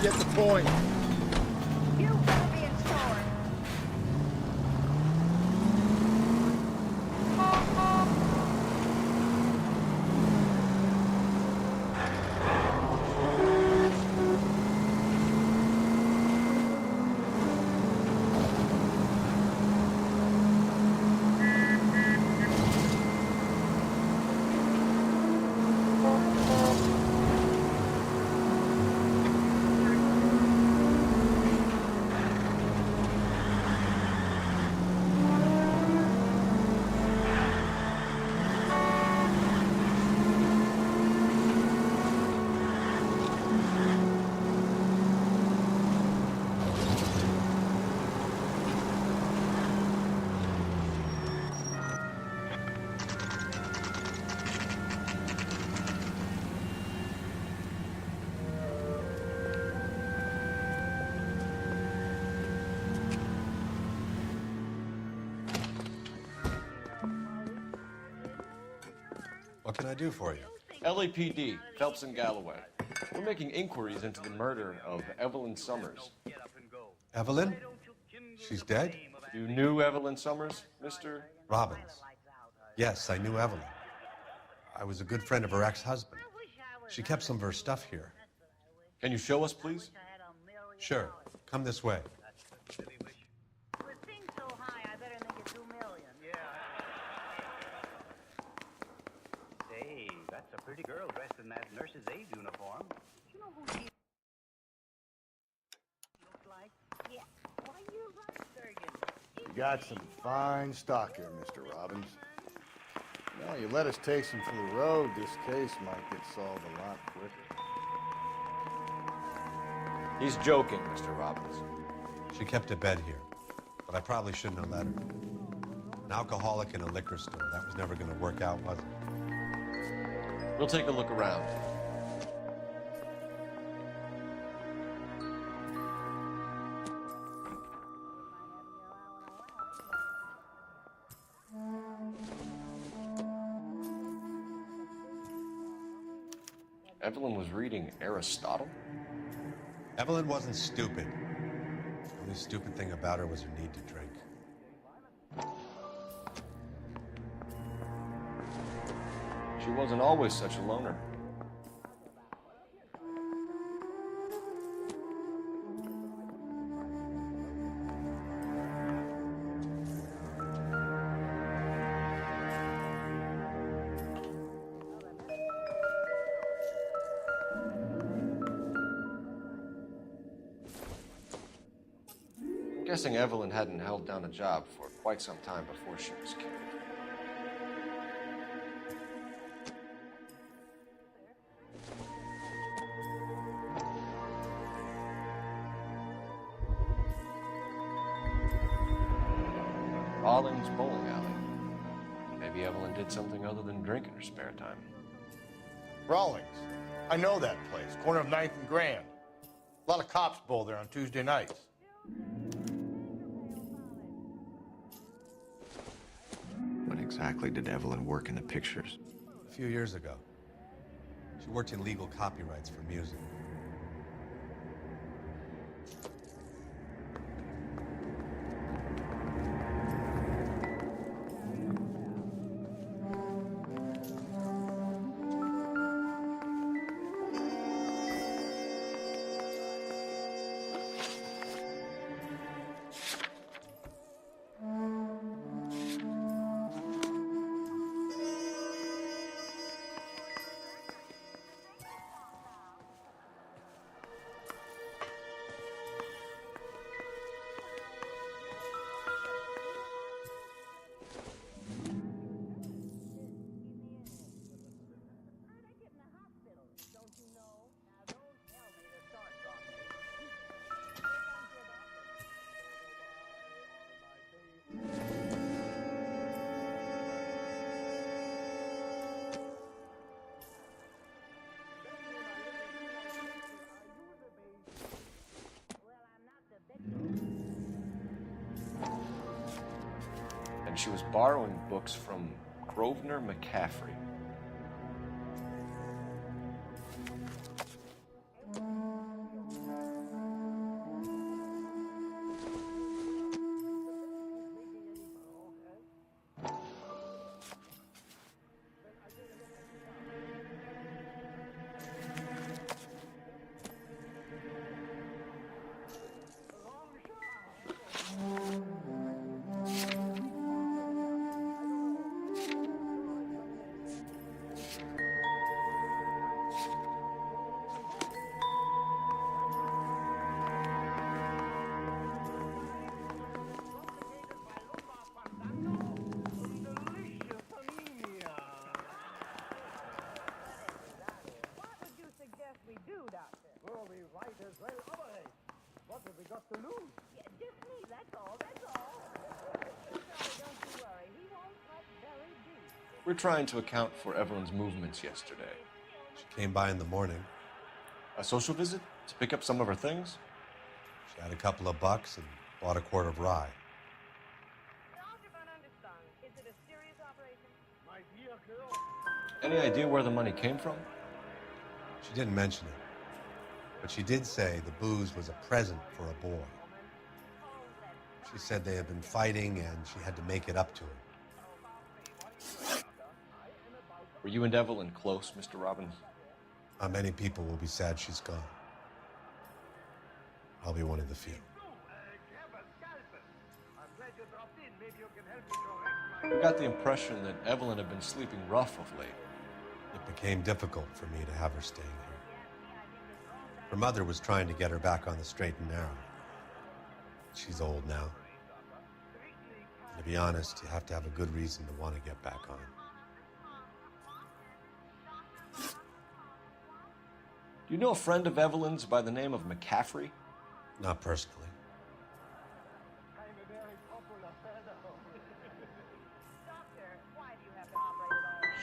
Get the point. You better be in store. What can I do for you? LAPD, Phelps and Galloway. We're making inquiries into the murder of Evelyn Summers. Evelyn? She's dead? You knew Evelyn Summers, Mr. Robbins. Yes, I knew Evelyn. I was a good friend of her ex-husband. She kept some of her stuff here. Can you show us, please? Sure. Come this way. Hey, that's a pretty girl dressed in that nurse's aide uniform. Do you know who she looks like? Yeah. Why, you're right, Durgan. You got some fine stock here, Mr. Robbins. Now, you let us take some for the road, this case might get solved a lot quicker. He's joking, Mr. Robbins. She kept a bed here, but I probably shouldn't have let her. An alcoholic in a liquor store, that was never going to work out, was it? We'll take a look around. Evelyn was reading Aristotle? Evelyn wasn't stupid. The only stupid thing about her was her need to drink. She wasn't always such a loner. guessing Evelyn hadn't held down a job for quite some time before she was killed. Rawlings Bowling Alley. Maybe Evelyn did something other than drink in her spare time. Rawlings. I know that place. Corner of 9th and Grand. A lot of cops bowl there on Tuesday nights. When exactly did Evelyn work in the pictures? A few years ago. She worked in legal copyrights for music. And she was borrowing books from Grosvenor McCaffrey. We're trying to account for Evelyn's movements yesterday. She came by in the morning. A social visit? To pick up some of her things? She had a couple of bucks and bought a quart of rye. Any idea where the money came from? She didn't mention it, but she did say the booze was a present for a boy. She said they had been fighting and she had to make it up to him. Were you and Evelyn close, Mr. Robbins? Many people will be sad she's gone. I'll be one of the few. I got the impression that Evelyn had been sleeping rough of late. It became difficult for me to have her staying here. Her mother was trying to get her back on the straight and narrow. She's old now. And to be honest, you have to have a good reason to want to get back on. Do you know a friend of Evelyn's by the name of McCaffrey? Not personally.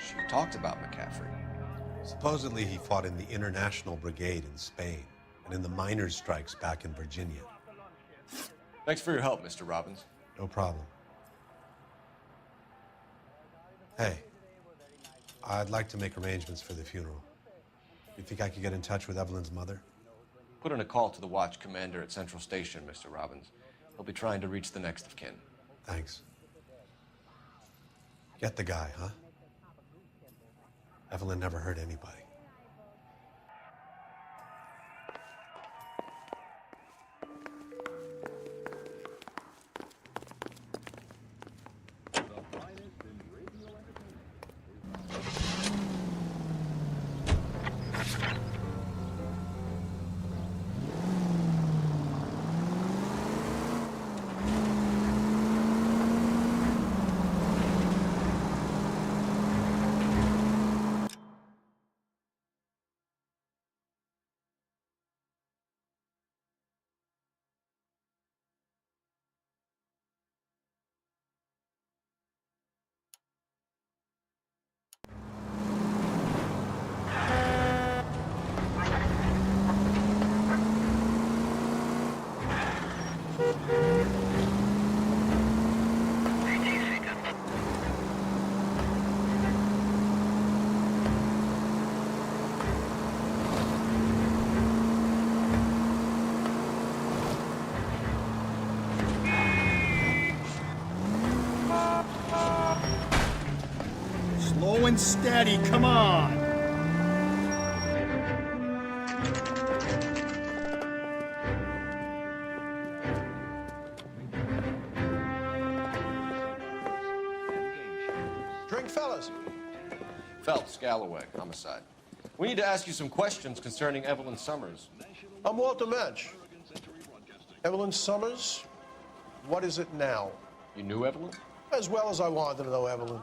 She talked about McCaffrey. Supposedly he fought in the International Brigade in Spain and in the miners' strikes back in Virginia. Thanks for your help, Mr. Robbins. No problem. Hey, I'd like to make arrangements for the funeral. You think I could get in touch with Evelyn's mother? Put in a call to the watch commander at Central Station, Mr. Robbins. He'll be trying to reach the next of kin. Thanks. Get the guy, huh? Evelyn never hurt anybody. steady, come on. Drink, fellas. Phelps, Galloway, homicide. We need to ask you some questions concerning Evelyn Summers. I'm Walter Mensch. Evelyn Summers? What is it now? You knew Evelyn? As well as I wanted to know Evelyn.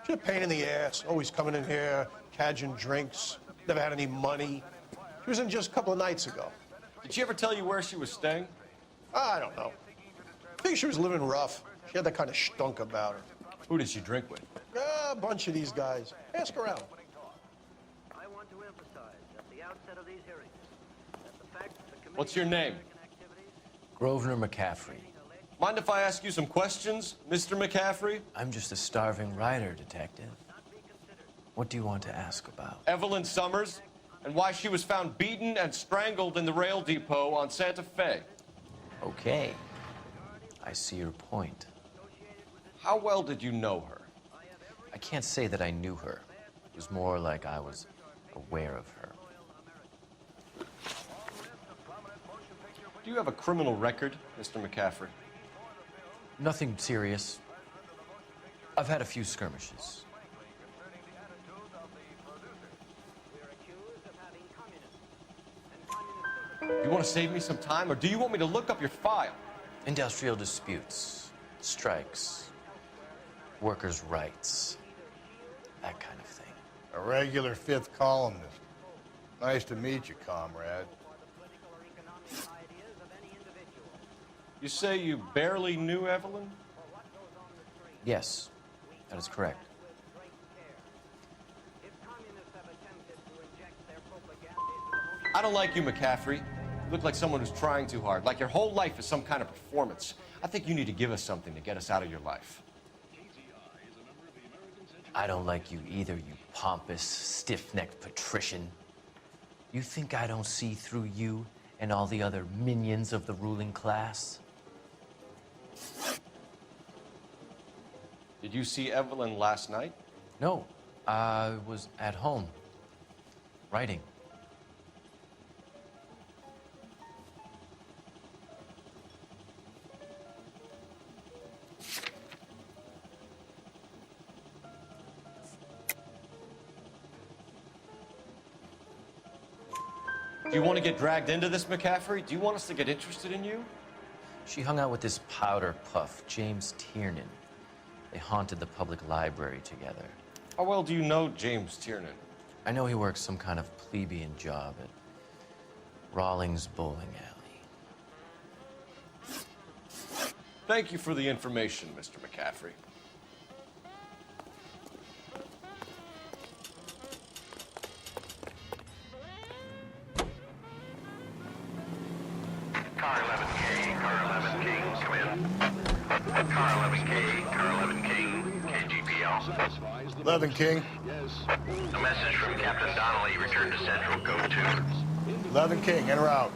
She's a pain in the ass, always coming in here, cadging drinks, never had any money. She was in just a couple of nights ago. Did she ever tell you where she was staying? I don't know. I think she was living rough. She had that kind of stunk about her. Who did she drink with? A bunch of these guys. Ask around. I want to emphasize at the outset of these hearings that the fact that the committee... What's your name? Grosvenor McCaffrey. Mind if I ask you some questions, Mr. McCaffrey? I'm just a starving writer, detective. What do you want to ask about? Evelyn Summers, and why she was found beaten and strangled in the rail depot on Santa Fe. Okay. I see your point. How well did you know her? I can't say that I knew her. It was more like I was aware of her. Do you have a criminal record, Mr. McCaffrey? Nothing serious. I've had a few skirmishes. Do you want to save me some time, or do you want me to look up your file? Industrial disputes, strikes, workers' rights, that kind of thing. A regular fifth columnist. Nice to meet you, comrade. You say you barely knew Evelyn? Yes, that is correct. I don't like you, McCaffrey. You look like someone who's trying too hard, like your whole life is some kind of performance. I think you need to give us something to get us out of your life. I don't like you either, you pompous, stiff-necked patrician. You think I don't see through you and all the other minions of the ruling class? Did you see Evelyn last night? No, I was at home, writing. Do you want to get dragged into this, McCaffrey? Do you want us to get interested in you? She hung out with this powder puff, James Tiernan. They haunted the public library together. How well do you know James Tiernan? I know he works some kind of plebeian job at Rawlings Bowling Alley. Thank you for the information, Mr. McCaffrey. Car 11K, Car 11 King, come in. Car 11K, Car 11 King, KGPL. 11 King. A message from Captain Donnelly, return to Central, code 2. 11 King, en route.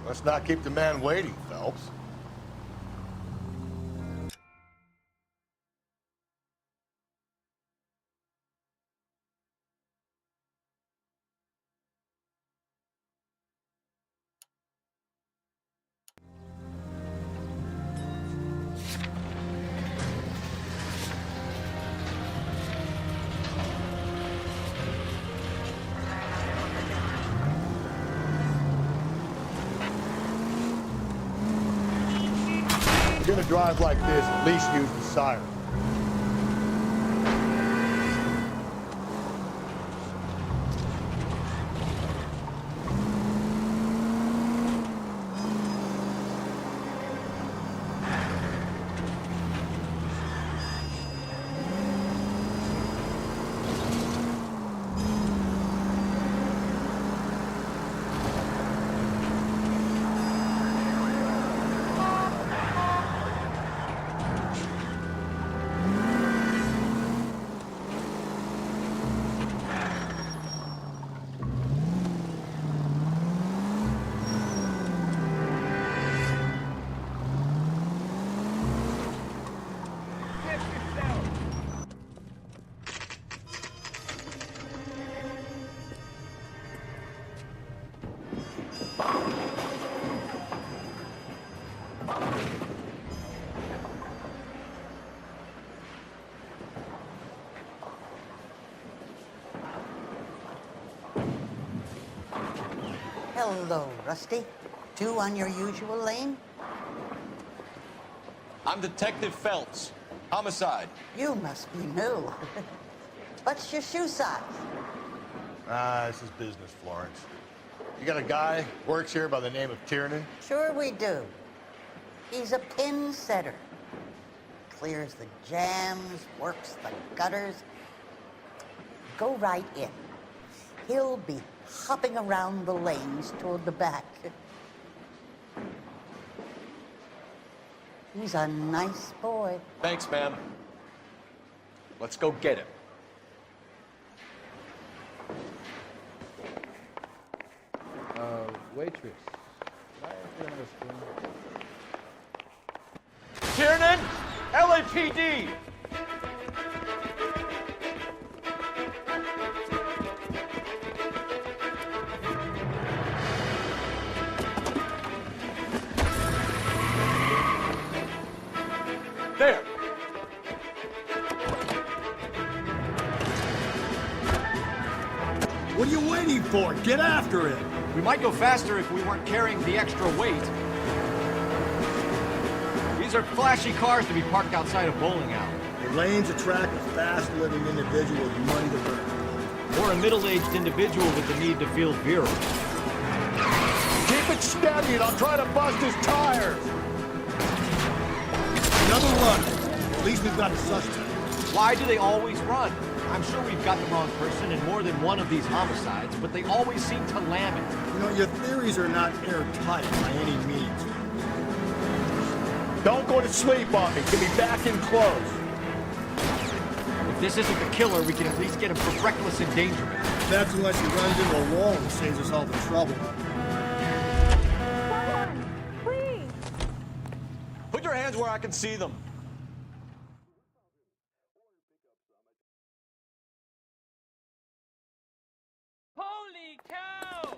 Let's not keep the man waiting, Phelps. If you're gonna drive like this, at least use the siren. Hello, Rusty. Two on your usual lane? I'm Detective Phelps. Homicide. You must be new. What's your shoe size? This is business, Florence. You got a guy works here by the name of Tiernan? Sure we do. He's a pin setter. Clears the jams, works the gutters. Go right in. He'll be hopping around the lanes toward the back. He's a nice boy. Thanks, ma'am. Let's go get him. Waitress. Tiernan, LAPD. There. What are you waiting for? Get after it! We might go faster if we weren't carrying the extra weight. These are flashy cars to be parked outside a bowling alley. The lanes attract a fast-living individual with money to burn. Or a middle-aged individual with the need to feel virile. Keep it steady and I'll try to bust his tires! Another runner. At least we've got a suspect. Why do they always run? I'm sure we've got the wrong person in more than one of these homicides, but they always seem to lam it. You know, your theories are not airtight by any means. Don't go to sleep on me. Get me back in close. If this isn't the killer, we can at least get him for reckless endangerment. That's unless he runs into a wall and saves us all the trouble. Someone, please. Put your hands where I can see them. Holy cow!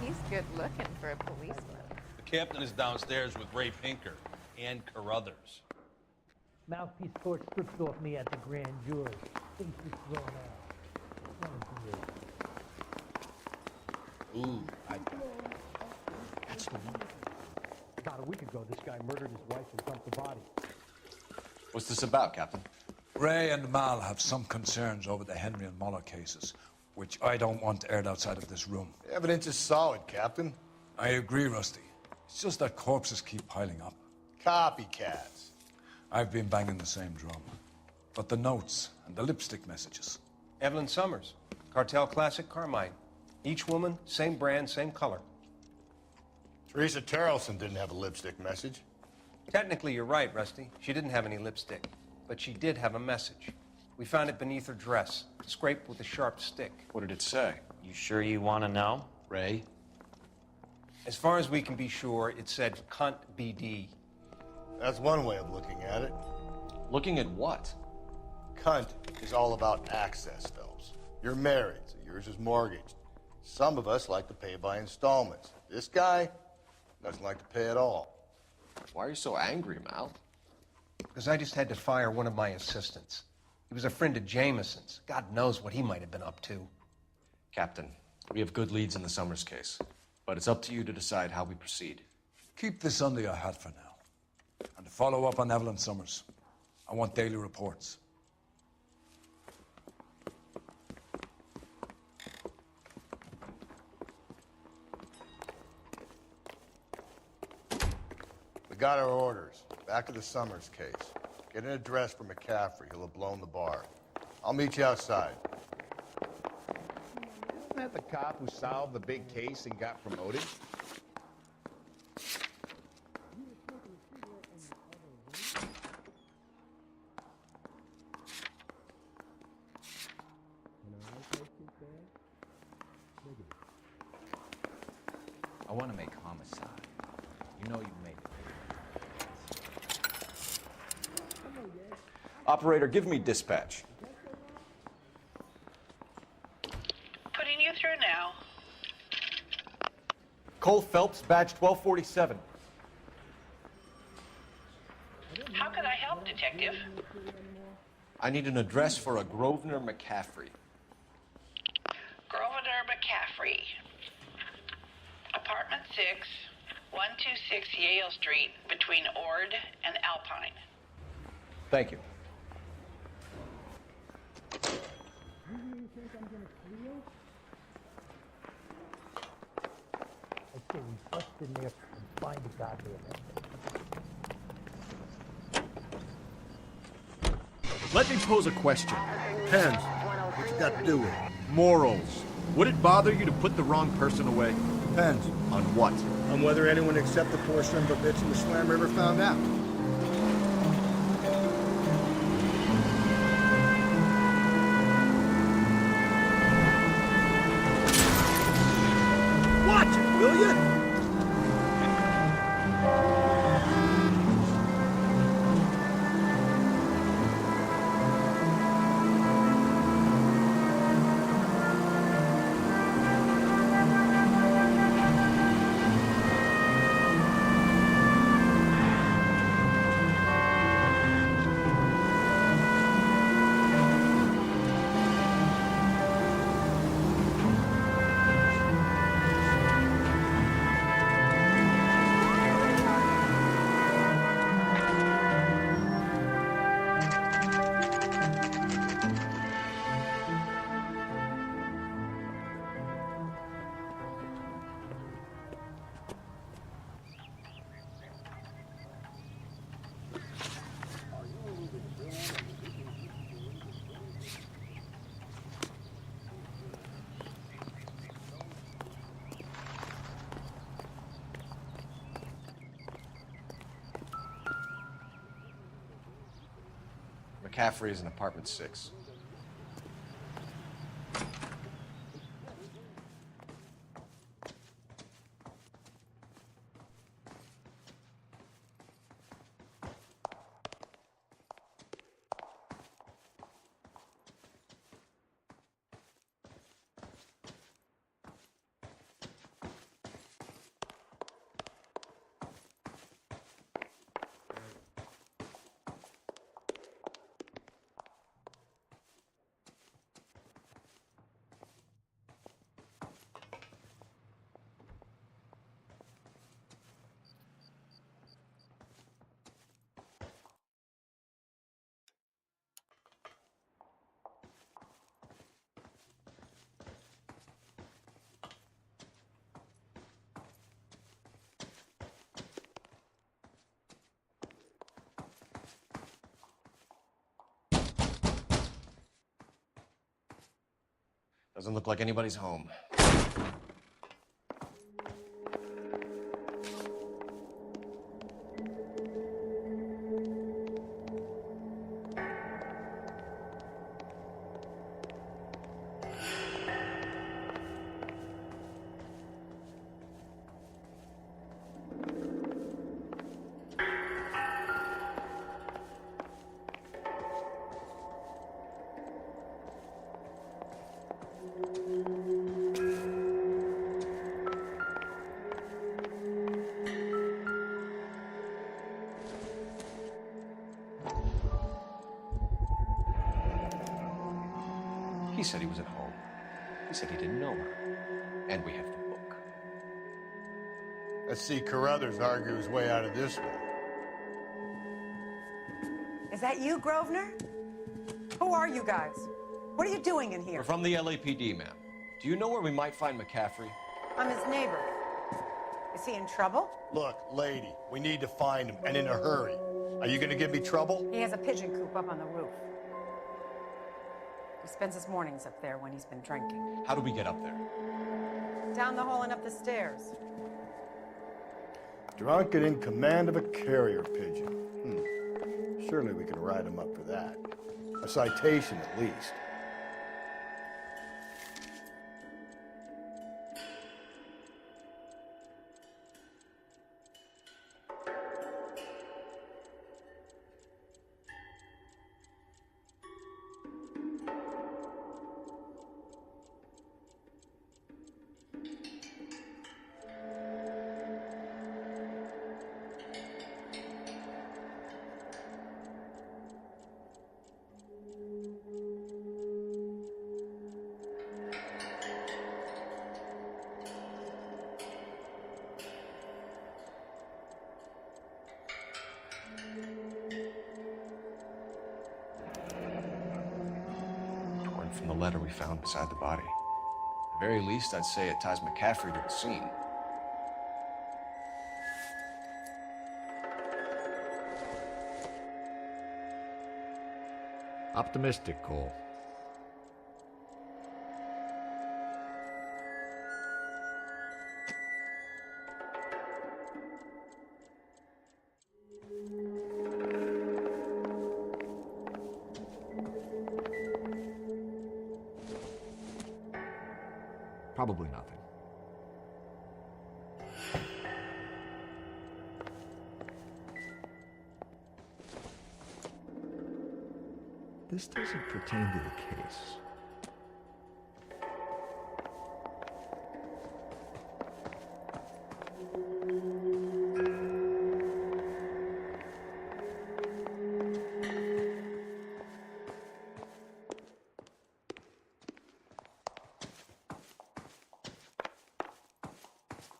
He's good looking for a policeman. The captain is downstairs with Ray Pinker and Carruthers. Mouthpiece court stripped off me at the grand jury. Face is thrown out. Ooh, That's the one. About a week ago, this guy murdered his wife and dumped the body. What's this about, Captain? Ray and Mal have some concerns over the Henry and Muller cases, which I don't want aired outside of this room. The evidence is solid, Captain. I agree, Rusty. It's just that corpses keep piling up. Copycats. I've been banging the same drum. But the notes and the lipstick messages. Evelyn Summers, Cartel Classic Carmine. Each woman, same brand, same color. Teresa Terrelson didn't have a lipstick message. Technically, you're right, Rusty. She didn't have any lipstick, but she did have a message. We found it beneath her dress, scraped with a sharp stick. What did it say? You sure you want to know? Ray? As far as we can be sure, it said cunt BD. That's one way of looking at it. Looking at what? Cunt is all about access, Phelps. You're married, so yours is mortgaged. Some of us like to pay by installments. This guy doesn't like to pay at all. Why are you so angry, Mal? Because I just had to fire one of my assistants. He was a friend of Jameson's. God knows what he might have been up to. Captain, we have good leads in the Summers case, but it's up to you to decide how we proceed. Keep this under your hat for now. And to follow up on Evelyn Summers, I want daily reports. We got our orders. Back to the Summers case. Get an address for McCaffrey. He'll have blown the bar. I'll meet you outside. Isn't that the cop who solved the big case and got promoted? I want to make homicide. You know you made it. Operator, give me dispatch. Putting you through now. Cole Phelps, badge 1247. How can I help, Detective? I need an address for a Grosvenor McCaffrey. Grosvenor McCaffrey. Apartment 6, 126 Yale Street, between Ord and Alpine. Thank you. I say we bust in there and find the goddamn thing. Let me pose a question. Depends. What you got to do with it? Morals. Would it bother you to put the wrong person away? Depends. On what? On whether anyone except the poor son of a bitch in the Slam River found out. Watch it, will you? McCaffrey is in apartment 6. Doesn't look like anybody's home. He said he was at home. He said he didn't know her. And we have the book. Let's see Carruthers argue his way out of this one. Is that you, Grosvenor? Who are you guys? What are you doing in here? We're from the LAPD, ma'am. Do you know where we might find McCaffrey? I'm his neighbor. Is he in trouble? Look, lady, we need to find him, and in a hurry. Are you gonna give me trouble? He has a pigeon coop up on the roof. He spends his mornings up there when he's been drinking. How do we get up there? Down the hall and up the stairs. Drunk and in command of a carrier pigeon. Surely we can write him up for that. A citation at least. From the letter we found beside the body. At the very least, I'd say it ties McCaffrey to the scene. Optimistic, Cole. Probably nothing. This doesn't pertain to the case.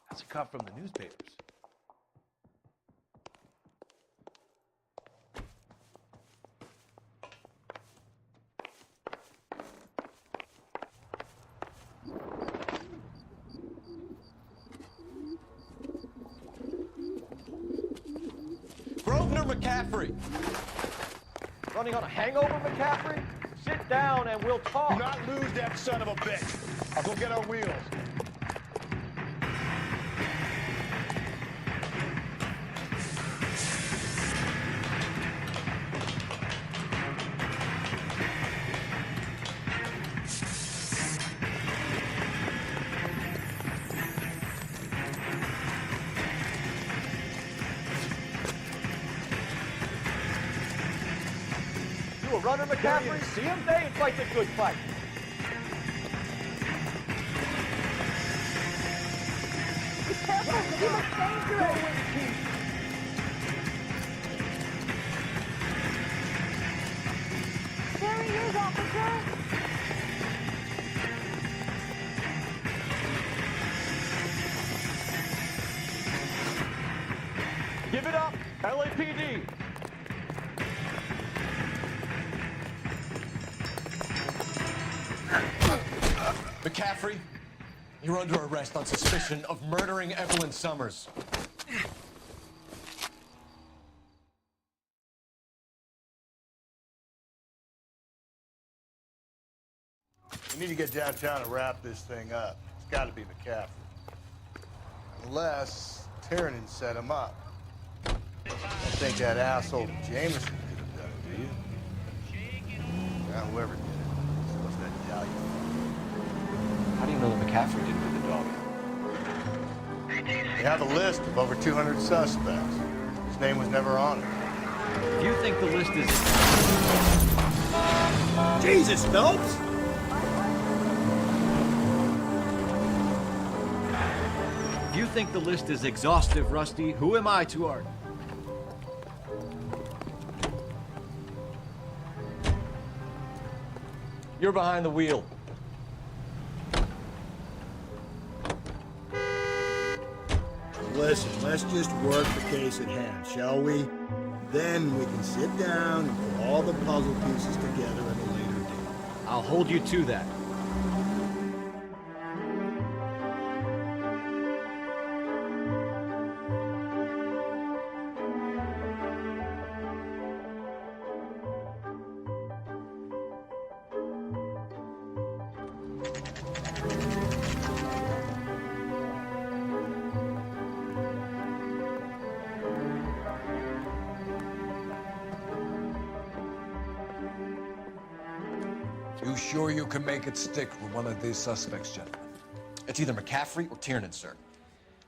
That's a cut from the newspapers. Grosvenor McCaffrey! Running on a hangover, McCaffrey? Sit down and we'll talk. Do not lose that son of a bitch. I'll go get our wheels. You a runner, McCaffrey? See him? They fight the good fight. Be careful, he looks dangerous. There he is, officer. Give it up, LAPD. McCaffrey, you're under arrest on suspicion of murdering Evelyn Summers. We need to get downtown and wrap this thing up. It's got to be McCaffrey. Unless Tiernan set him up. I don't think that asshole Jameson could have done it, do you? Well, whoever did it. So what's that Italian? How do you know that McCaffrey didn't do the dog? They have a list of over 200 suspects. His name was never on it. If you think the list is... Jesus, Phelps! If you think the list is exhaustive, Rusty, who am I to argue? You're behind the wheel. Listen, let's just work the case at hand, shall we? Then we can sit down and put all the puzzle pieces together at a later date. I'll hold you to that. You sure you can make it stick with one of these suspects, gentlemen? It's either McCaffrey or Tiernan, sir.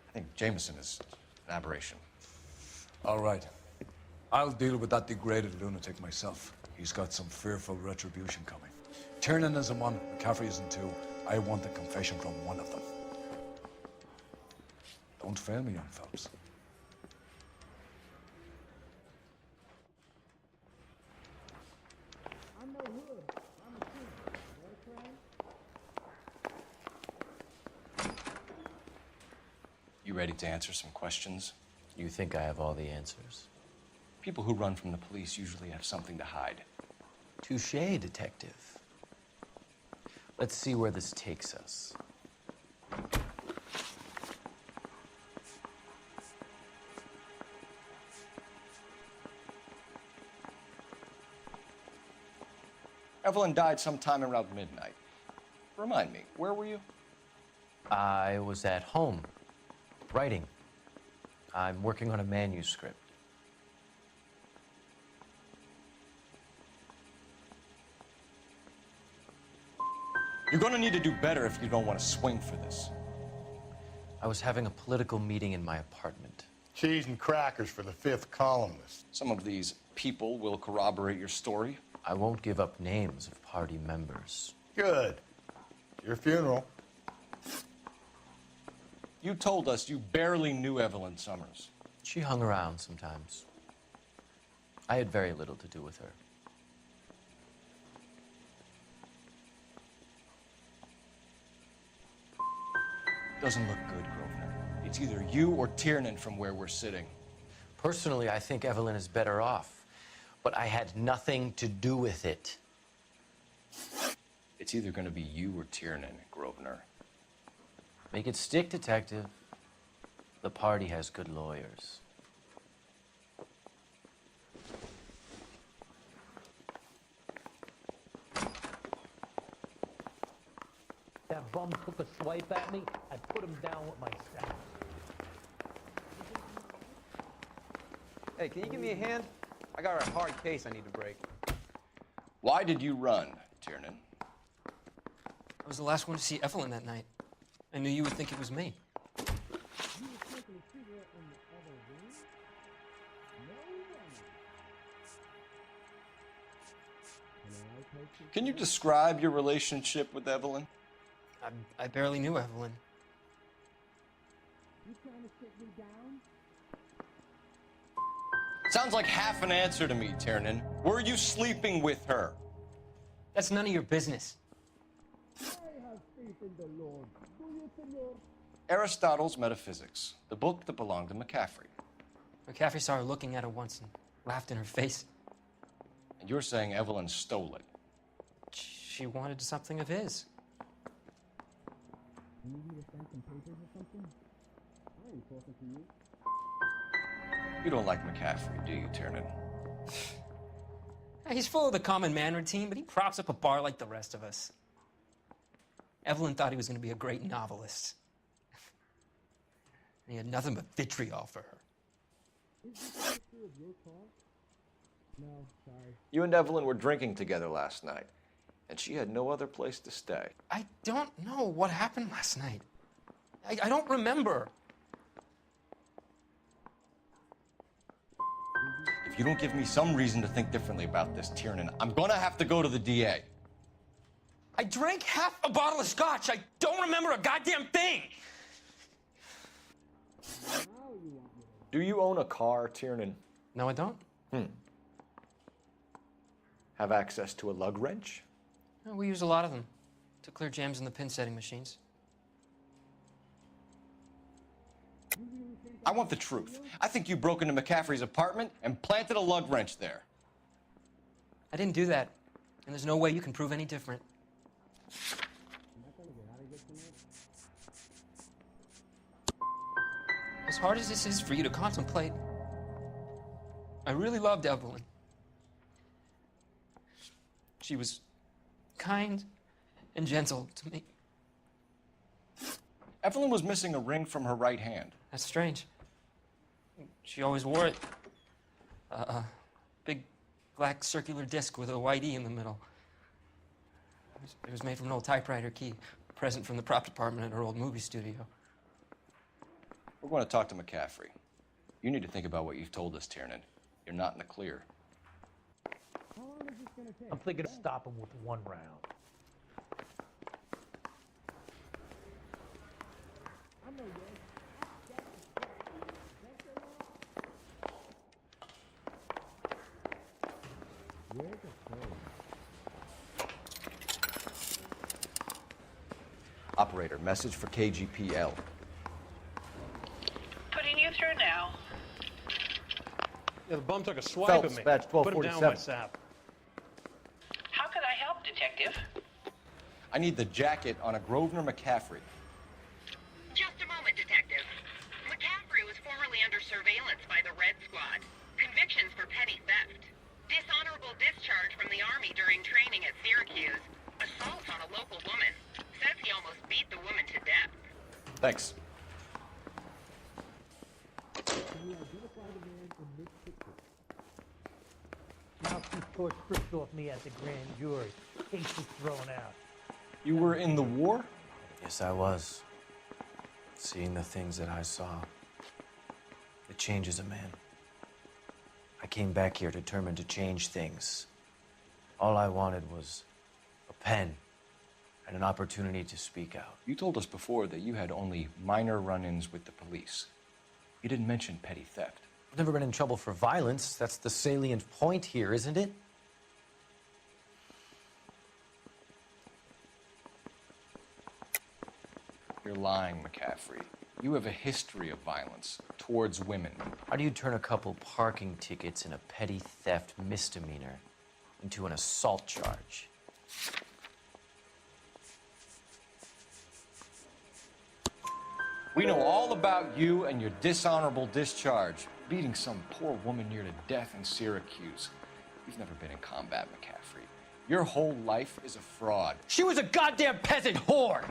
I think Jameson is an aberration. All right. I'll deal with that degraded lunatic myself. He's got some fearful retribution coming. Tiernan isn't one, McCaffrey isn't two. I want a confession from one of them. Don't fail me, young fellas. You ready to answer some questions? You think I have all the answers? People who run from the police usually have something to hide. Touché, detective. Let's see where this takes us. Evelyn died sometime around midnight. Remind me, where were you? I was at home, writing. I'm working on a manuscript. You're gonna need to do better if you don't want to swing for this. I was having a political meeting in my apartment. Cheese and crackers for the fifth columnist. Some of these people will corroborate your story. I won't give up names of party members. Good. Your funeral. You told us you barely knew Evelyn Summers. She hung around sometimes. I had very little to do with her. Doesn't look good, Grosvenor. It's either you or Tiernan from where we're sitting. Personally, I think Evelyn is better off, but I had nothing to do with it. It's either going to be you or Tiernan, Grosvenor. Make it stick, detective. The party has good lawyers. That bum took a swipe at me, I'd put him down with my staff. Hey, can you give me a hand? I got a hard case I need to break. Why did you run, Tiernan? I was the last one to see Evelyn that night. I knew you would think it was me. Can you describe your relationship with Evelyn? I barely knew Evelyn. Sounds like half an answer to me, Tiernan. Were you sleeping with her? That's none of your business. Aristotle's Metaphysics, the book that belonged to McCaffrey. McCaffrey saw her looking at her once and laughed in her face. And you're saying Evelyn stole it? She wanted something of his. You don't like McCaffrey, do you, Tiernan? He's full of the common man routine, but he props up a bar like the rest of us. Evelyn thought he was going to be a great novelist. And he had nothing but vitriol for her. You and Evelyn were drinking together last night, and she had no other place to stay. I don't know what happened last night. I don't remember. If you don't give me some reason to think differently about this, Tiernan, I'm gonna have to go to the DA. I drank half a bottle of scotch. I don't remember a goddamn thing. Do you own a car, Tiernan? No, I don't. Have access to a lug wrench? We use a lot of them to clear jams in the pin setting machines. I want the truth. I think you broke into McCaffrey's apartment and planted a lug wrench there. I didn't do that, and there's no way you can prove any different. As hard as this is for you to contemplate, I really loved Evelyn. She was kind and gentle to me. Evelyn was missing a ring from her right hand. That's strange. She always wore it. Big black circular disc with a white E in the middle. It was made from an old typewriter key, a present from the prop department at her old movie studio. We're going to talk to McCaffrey. You need to think about what you've told us, Tiernan. You're not in the clear. I'm thinking of stopping with one round. Operator, message for KGPL. Putting you through now. Yeah, the bum took a swipe Phelps, at me. badge Put him down with my 1247. sap. How could I help, Detective? I need the jacket on a Grosvenor McCaffrey. Just a moment, Detective. McCaffrey was formerly under surveillance by the Red Squad. Convictions for petty theft. Dishonorable discharge from the Army during training at Syracuse. Assault on a local woman. Says he almost beat the woman to death. Thanks. Now she's tore strips off me at the grand jury. Case is thrown out. You were in the war? Yes, I was. Seeing the things that I saw, it changes a man. I came back here determined to change things. All I wanted was a pen and an opportunity to speak out. You told us before that you had only minor run-ins with the police. You didn't mention petty theft. I've never been in trouble for violence. That's the salient point here, isn't it? You're lying, McCaffrey. You have a history of violence towards women. How do you turn a couple parking tickets and a petty theft misdemeanor into an assault charge? We know all about you and your dishonorable discharge, beating some poor woman near to death in Syracuse. You've never been in combat, McCaffrey. Your whole life is a fraud. She was a goddamn peasant whore!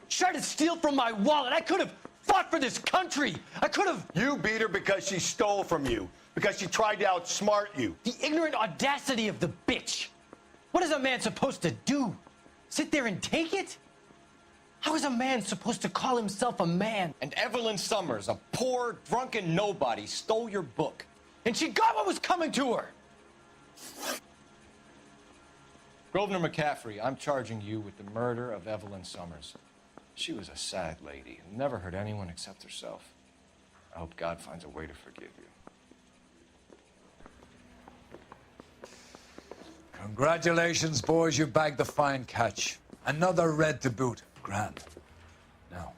She tried to steal from my wallet. I could have fought for this country. I could have... You beat her because she stole from you, because she tried to outsmart you. The ignorant audacity of the bitch. What is a man supposed to do? Sit there and take it? How is a man supposed to call himself a man? And Evelyn Summers, a poor, drunken nobody, stole your book. And she got what was coming to her. Grosvenor McCaffrey, I'm charging you with the murder of Evelyn Summers. She was a sad lady and never hurt anyone except herself. I hope God finds a way to forgive you. Congratulations, boys. You bagged the fine catch. Another red to boot. Grand. Now,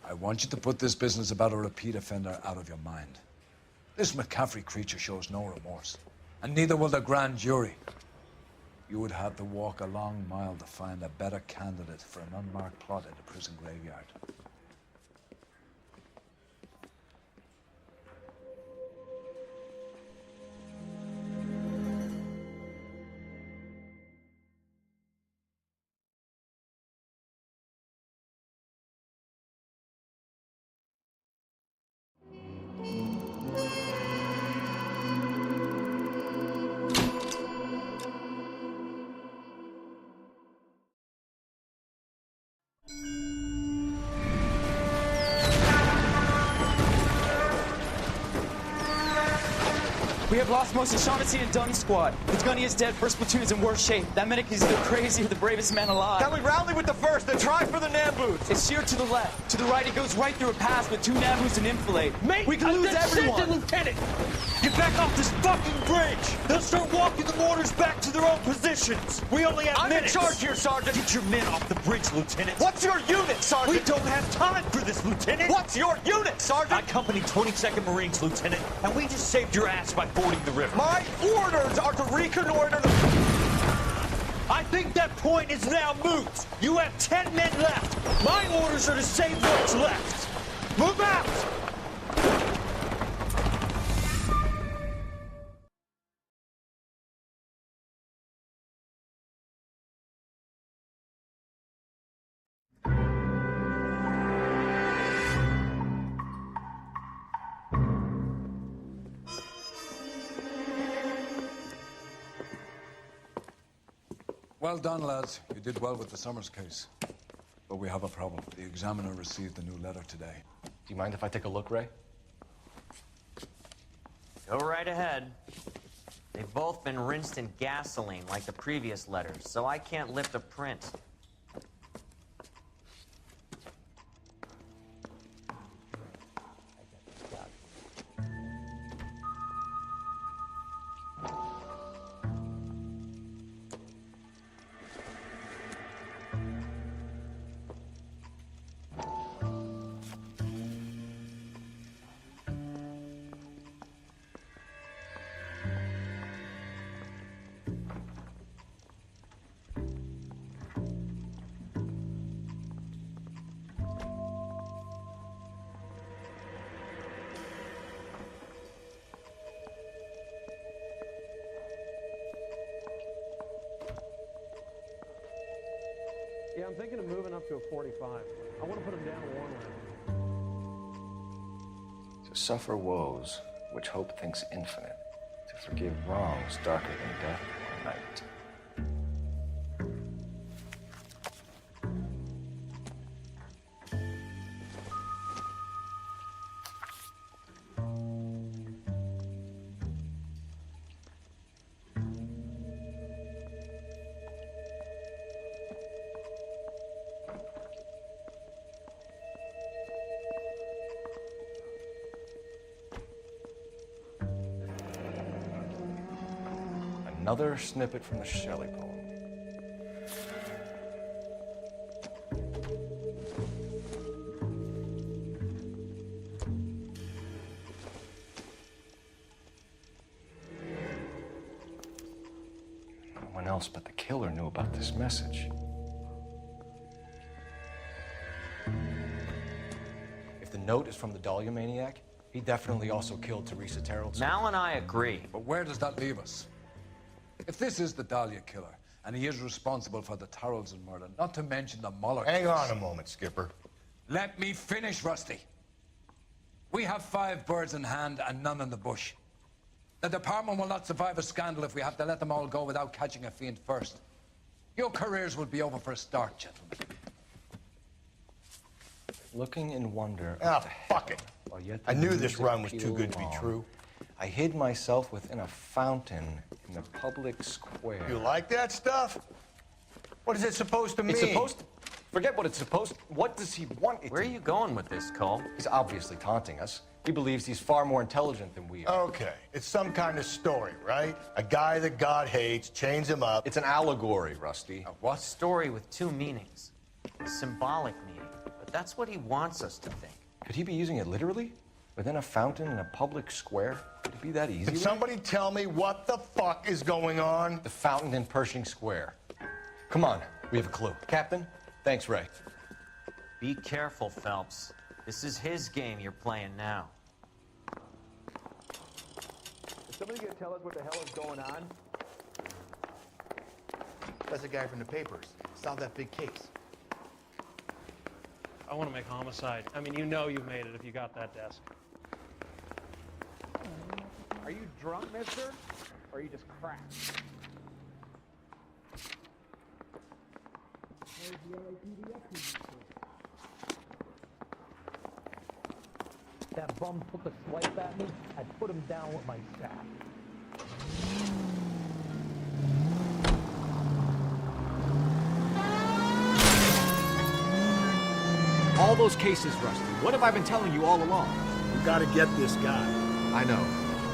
I want you to put this business about a repeat offender out of your mind. This McCaffrey creature shows no remorse, and neither will the grand jury. You would have to walk a long mile to find a better candidate for an unmarked plot in the prison graveyard. We have lost most of Shaughnessy and Dunn's squad. The gunny is dead, first platoon is in worse shape. That medic is either crazy or the bravest man alive. Can we rally with the first and try for the Namboots? It's sheer to the left. To the right, it goes right through a pass with 2 Namboots and infilade. Mate, we can lose everyone. Lieutenant! Get back off this fucking bridge! They'll start walking the mortars back to their own positions! We only have minutes! I'm in charge here, Sergeant! Get your men off the bridge, Lieutenant! What's your unit, Sergeant? We don't have time for this, Lieutenant! What's your unit, Sergeant? I company 22nd Marines, Lieutenant, and we just saved your ass by fording the river. My orders are to reconnoiter the... I think that point is now moot! You have 10 men left! My orders are to save what's left! Move out! Well done, lads. You did well with the Summers case. But we have a problem. The examiner received a new letter today. Do you mind if I take a look, Ray? Go right ahead. They've both been rinsed in gasoline like the previous letters, so I can't lift a print. Yeah, I'm thinking of moving up to a 45. I want to put him down to one lane. To suffer woes which hope thinks infinite, to forgive wrongs darker than death or night. Another snippet from the Shelley poem. No one else but the killer knew about this message. If the note is from the Dahlia maniac, he definitely also killed Teresa Terrell. Mal and I agree. But where does that leave us? If this is the Dahlia killer, and he is responsible for the Tarrelson murder, not to mention the Muller Hang case. on a moment, Skipper. Let me finish, Rusty. We have 5 birds in hand and none in the bush. The department will not survive a scandal if we have to let them all go without catching a fiend first. Your careers will be over for a start, gentlemen. Looking in wonder. Ah, fuck it. While yet I the knew this music run was too pealed good to be along, true. I hid myself within a fountain in the public square. You like that stuff? What is it supposed to mean? It's supposed to... Forget what it's supposed to... What does he want it Where are you going with this, Cole? He's obviously taunting us. He believes he's far more intelligent than we are. Okay, it's some kind of story, right? A guy that God hates, chains him up. It's an allegory, Rusty. A what? Story with 2 meanings. A symbolic meaning. But that's what he wants us to think. Could he be using it literally? Within a fountain in a public square? Could it be that easy? Can somebody tell me what the fuck is going on? The fountain in Pershing Square. Come on, we have a clue. Captain, thanks, Ray. Be careful, Phelps. This is his game you're playing now. Is somebody gonna tell us what the hell is going on? That's the guy from the papers. Solve that big case. I want to make homicide. I mean, you know you've made it if you got that desk. Are you drunk, mister? Or are you just cracked? That bum took a swipe at me, I'd put him down with my staff. All those cases, Rusty. What have I been telling you all along? You gotta get this guy. I know.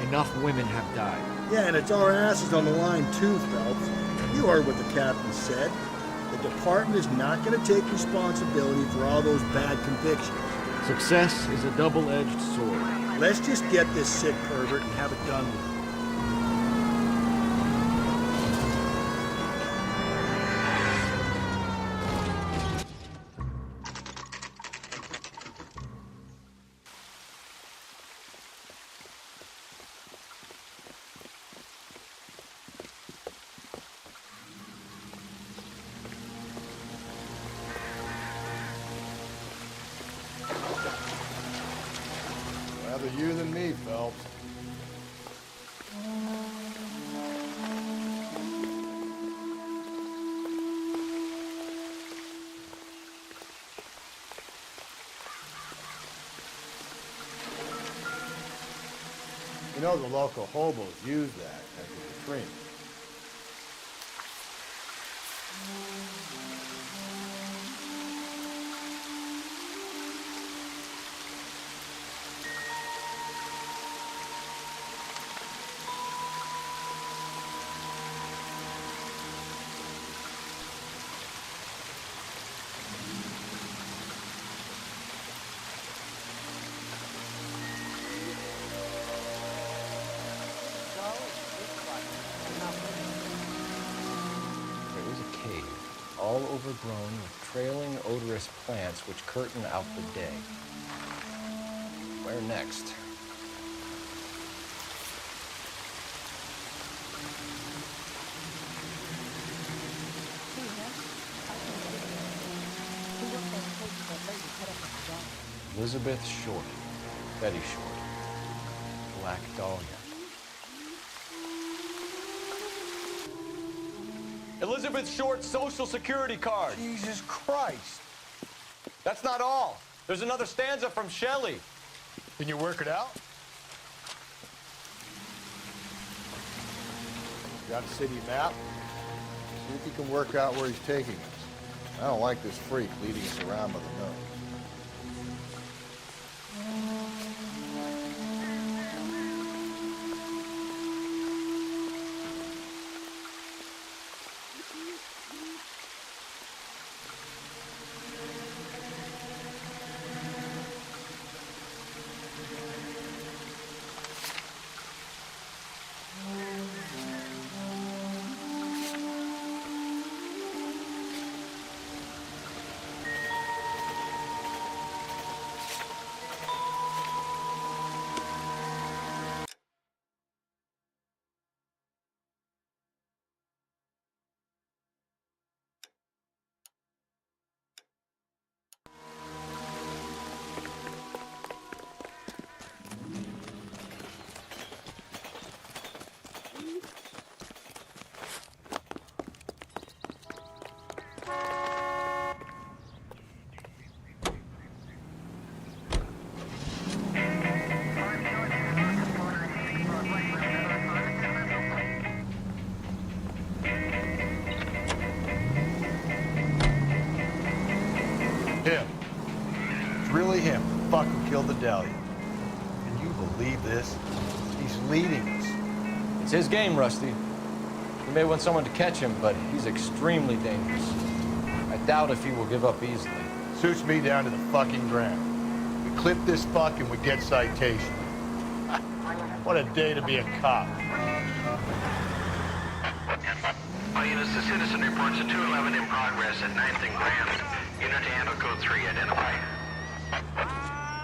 Enough women have died. Yeah, and it's our asses on the line too, Phelps. You heard what the captain said. The department is not going to take responsibility for all those bad convictions. Success is a double-edged sword. Let's just get this sick pervert and have it done with. Rather you than me, Phelps. You know the local hobos use that as a latrine. There is a cave, all overgrown with trailing, odorous plants which curtain out the day. Where next? Elizabeth Short, Betty Short, Black Dahlia. Elizabeth Short's social security card. Jesus Christ. That's not all. There's another stanza from Shelley. Can you work it out? Got a city map? See if you can work out where he's taking us. I don't like this freak leading us around by the nose. Him. It's really him. The fuck who killed the Dahlia. Can you believe this? He's leading us. It's his game, Rusty. He may want someone to catch him, but he's extremely dangerous. I doubt if he will give up easily. Suits me down to the fucking ground. We clip this fuck and we get citation. What a day to be a cop. All units, the citizen reports a 211 in progress at 9th and Grand. Unit to handle code 3, identify.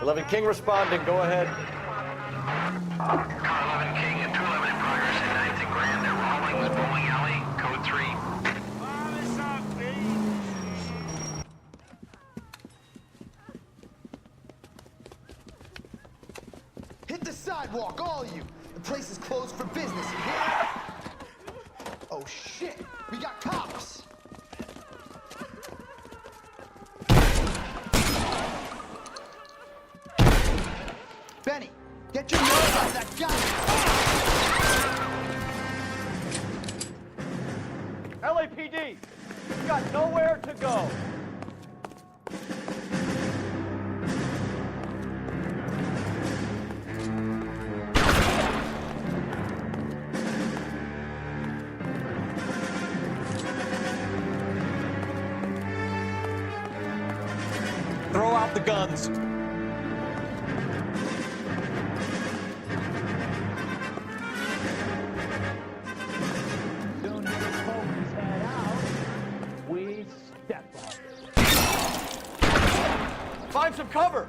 11 King responding, go ahead. Car 11 King and 211 in progress at 9th and Grand. They're Rawlings, Bowling Alley, code 3. Hit the sidewalk, all of you. The place is closed for business, you hear? Oh shit, we got cops. Benny, get your nose off that guy! LAPD, you've got nowhere to go. off the guns. Soon as the police head out, we step on it. Find some cover!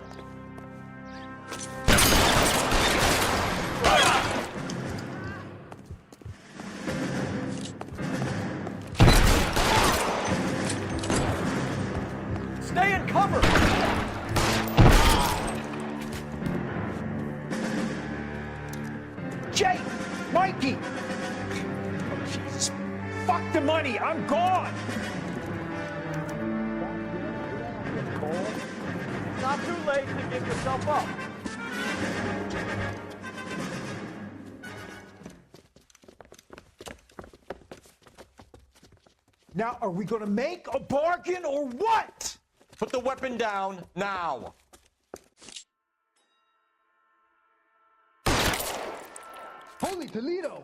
Stay in cover! Jake! Mikey! Oh, Jesus. Fuck the money! I'm gone! It's not too late to give yourself up. Now, are we gonna make a bargain or what? Put the weapon down now. Holy Toledo!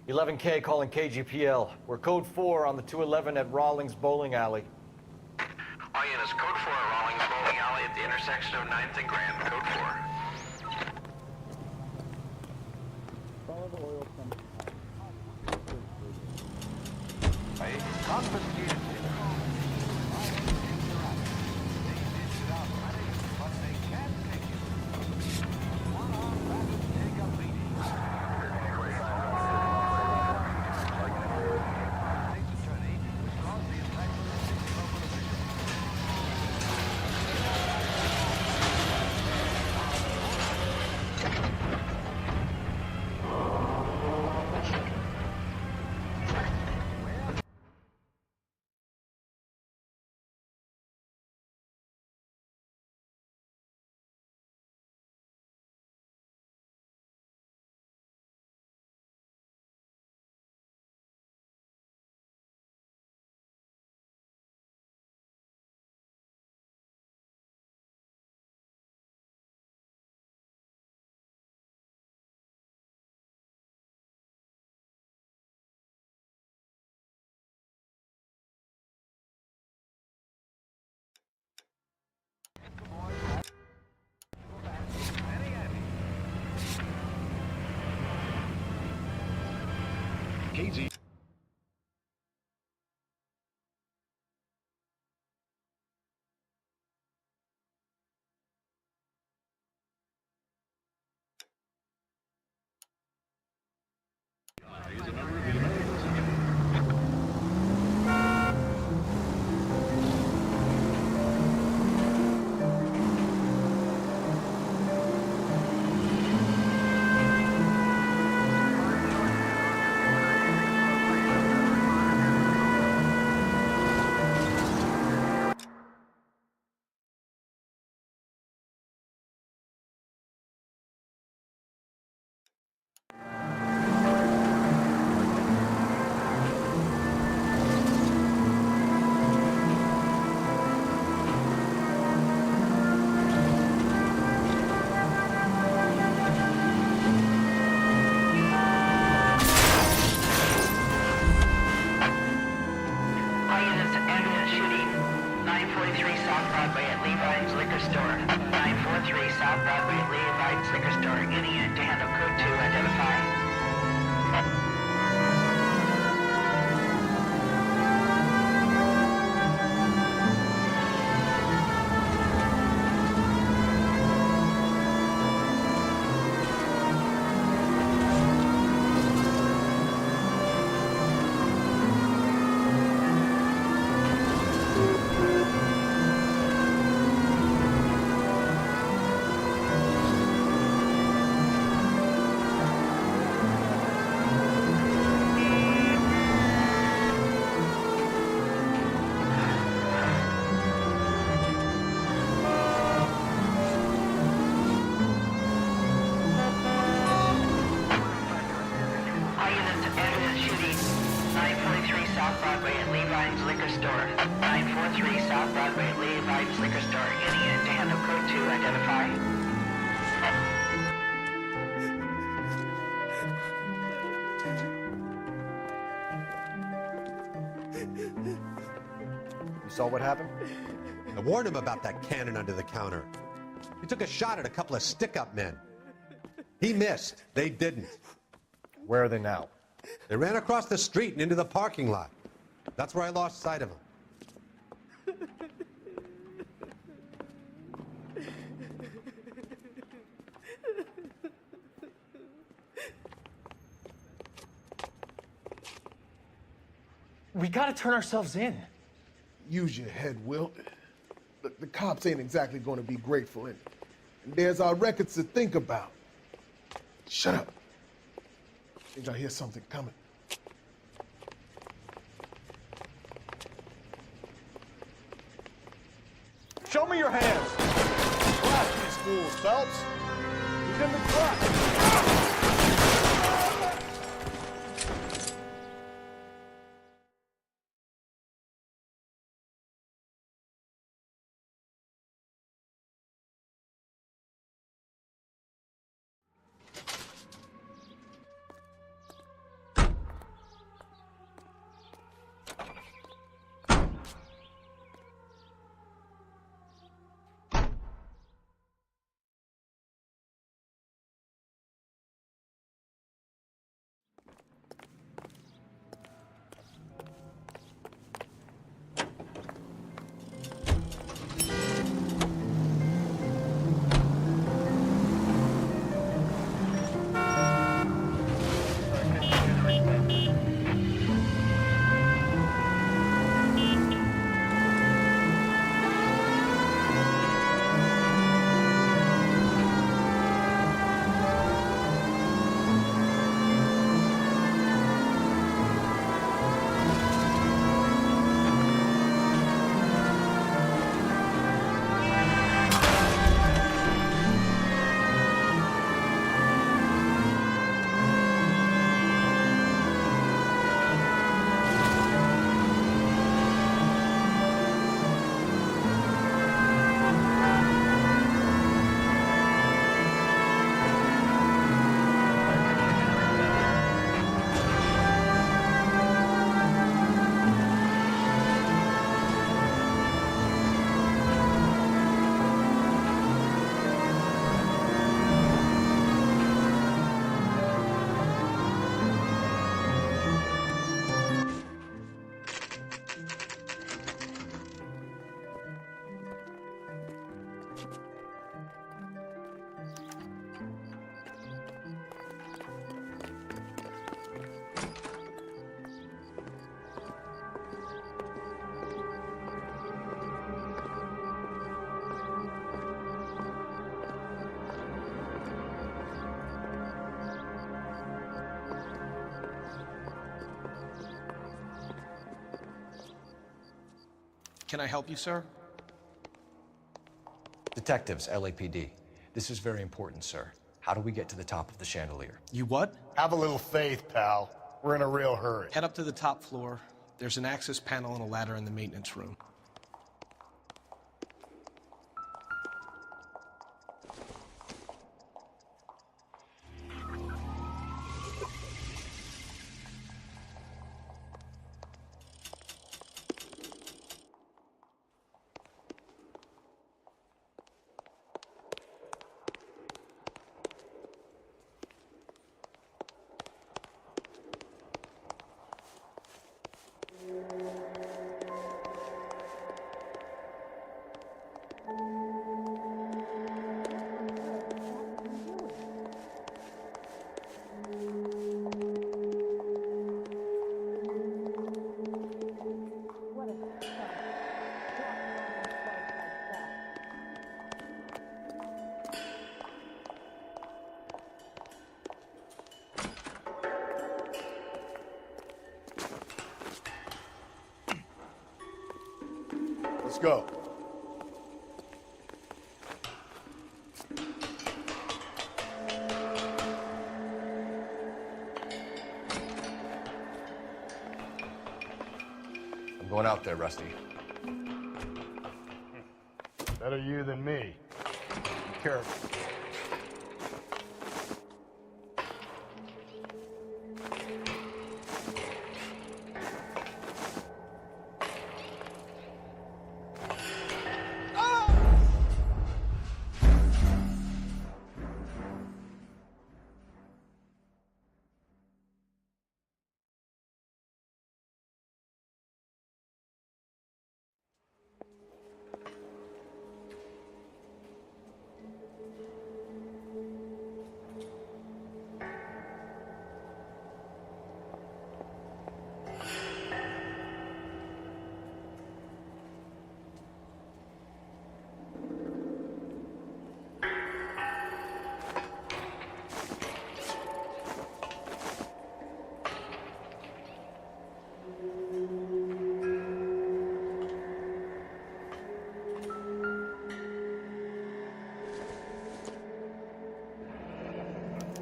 $11K calling KGPL. We're code 4 on the 211 at Rawlings Bowling Alley. All units, code 4 at Rawlings Bowling Alley at the intersection of 9th and Grand, code 4. Follow the oil pump. Confiscated. KG. South Broadway at Levi's Liquor Store. 943 South Broadway at Levi's Liquor Store. Any to identify? You saw what happened? I warned him about that cannon under the counter. He took a shot at a couple of stick-up men. He missed. They didn't. Where are they now? They ran across the street and into the parking lot. That's where I lost sight of them. We gotta turn ourselves in. Use your head, Wilt. Look, the cops ain't exactly going to be grateful, and there's our records to think about. Shut up. I think I hear something coming. Show me your hands. Blast these fools, Phelps. He's in the truck. Can I help you, sir? Detectives, LAPD. This is very important, sir. How do we get to the top of the chandelier? You what? Have a little faith, pal. We're in a real hurry. Head up to the top floor. There's an access panel and a ladder in the maintenance room. Let's go. I'm going out there, Rusty. Better you than me. careful.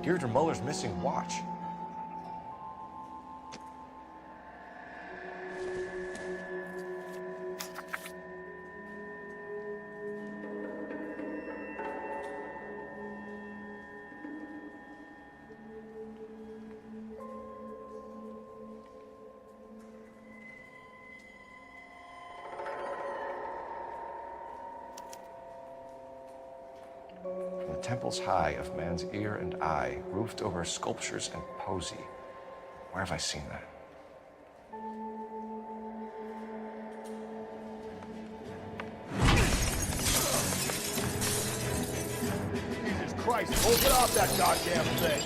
Deirdre Muller's missing watch. The temples high of man's ear and eye, roofed over sculptures and poesy. Where have I seen that? Jesus Christ, open off that goddamn thing.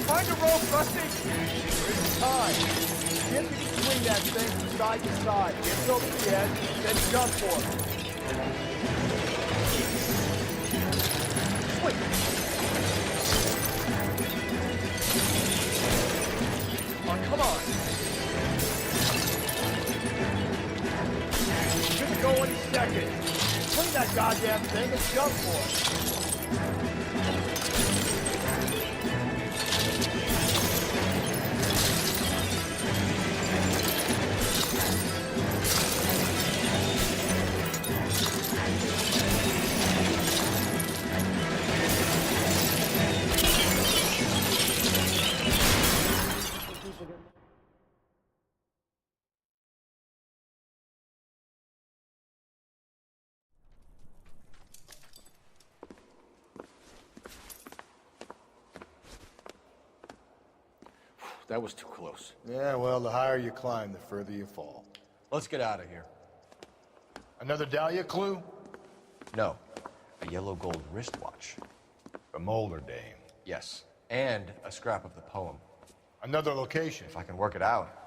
Find a rope, Rusty. There's time. See if you can swing that thing from side to side. Get it over the edge, then jump for it. Wait. Oh, come on. Should go any second. Swing that goddamn thing and jump for it. That was too close. Yeah, well, the higher you climb, the further you fall. Let's get out of here. Another Dahlia clue? No, a yellow gold wristwatch. A Molder dame. Yes, and a scrap of the poem. Another location. If I can work it out.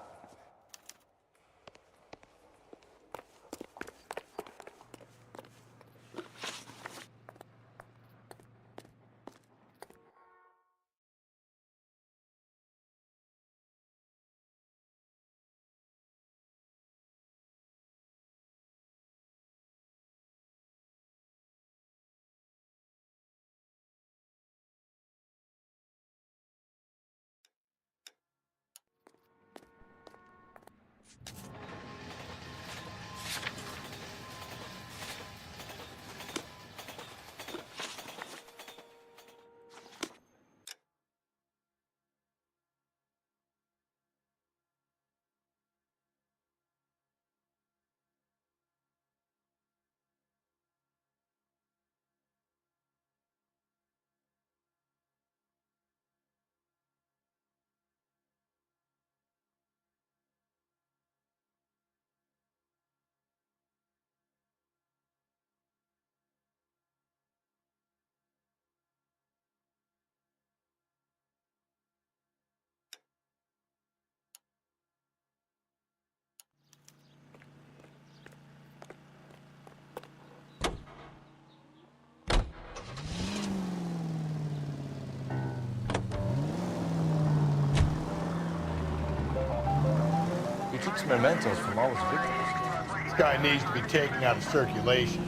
He keeps mementos from all his victims. This guy needs to be taken out of circulation.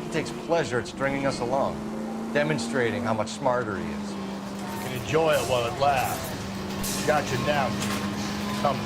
He takes pleasure at stringing us along, demonstrating how much smarter he is. You can enjoy it while it lasts. Got you now, Jesus. Come.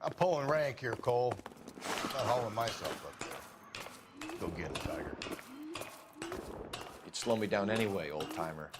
I'm pulling rank here, Cole. I'm not hauling myself up there. Go get it, Tiger. You'd slow me down anyway, old-timer.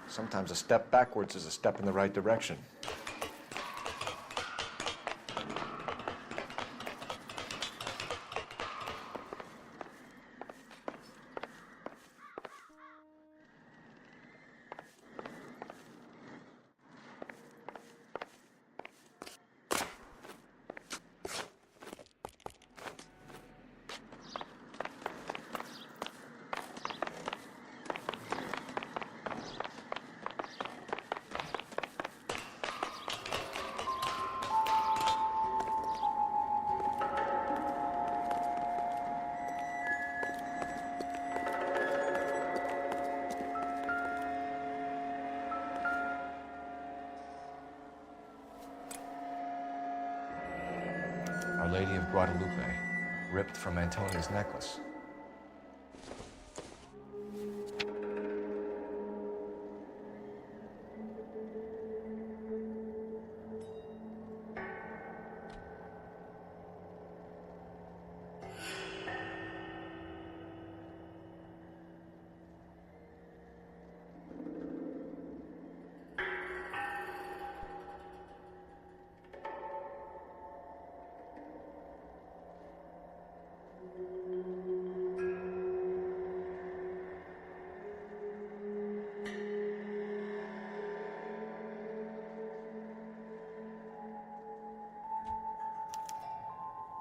Sometimes a step backwards is a step in the right direction. Our Lady of Guadalupe, ripped from Antonia's necklace.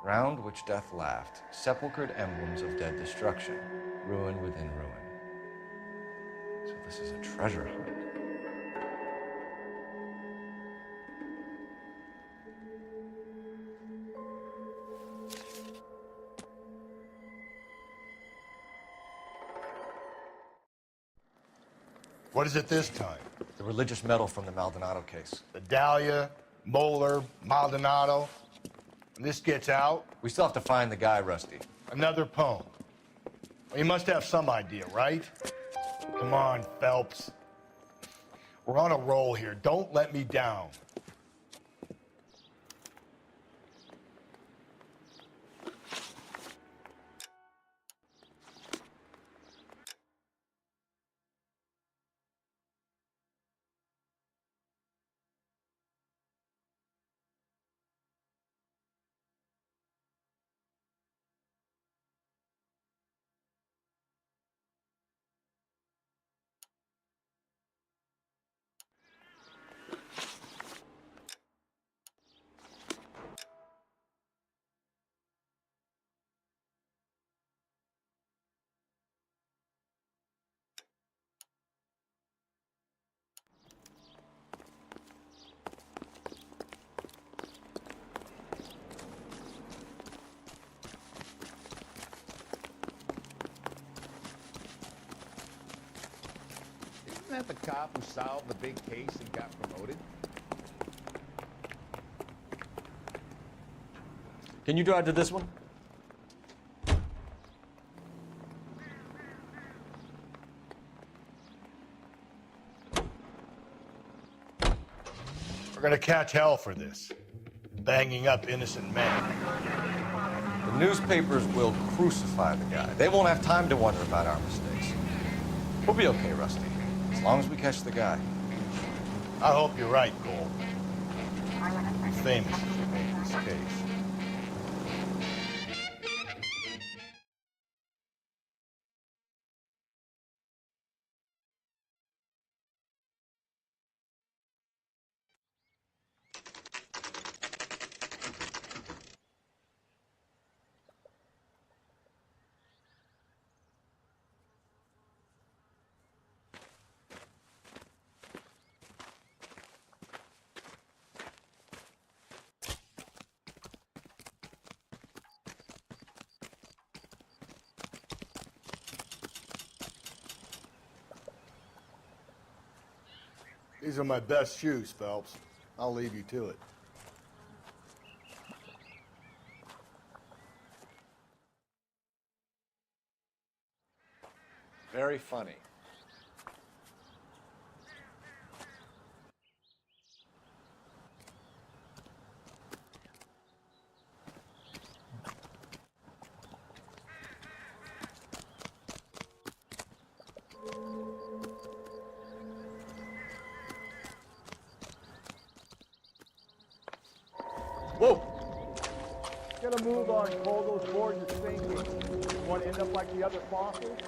Round which death laughed, sepulchred emblems of dead destruction, ruin within ruin. So this is a treasure hunt. What is it this time? The religious medal from the Maldonado case. The Dahlia, Moeller, Maldonado. When this gets out... We still have to find the guy, Rusty. Another poem. Well, you must have some idea, right? Come on, Phelps. We're on a roll here. Don't let me down. Isn't that the cop who solved the big case and got promoted? Can Can you drive to this one? We're gonna catch hell for this. Banging up innocent men. The newspapers will crucify the guy. They won't have time to wonder about our mistakes. We'll be okay, Rusty, as long as we catch the guy. I hope you're right, Cole. Be famous if you make this case. These are my best shoes, Phelps. I'll leave you to it. Very funny. Whoa! Get a move on, Cole. Those boards are sinking. You want to end up like the other fossils?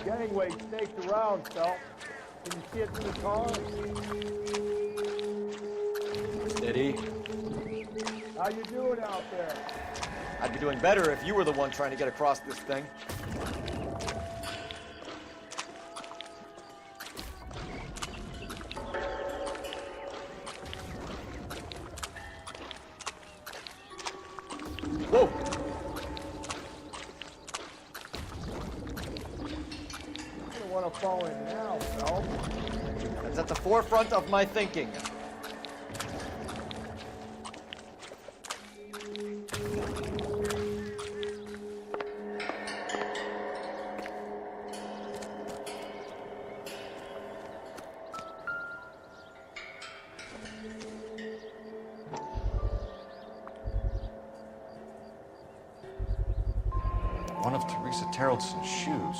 Gangway staked around, Phelps. Can you see it through the car? Steady. How you doing out there? I'd be doing better if you were the one trying to get across this thing. Whoa! You don't want to fall in now, Phelps. That's at the forefront of my thinking. One of Teresa Terreldson's shoes.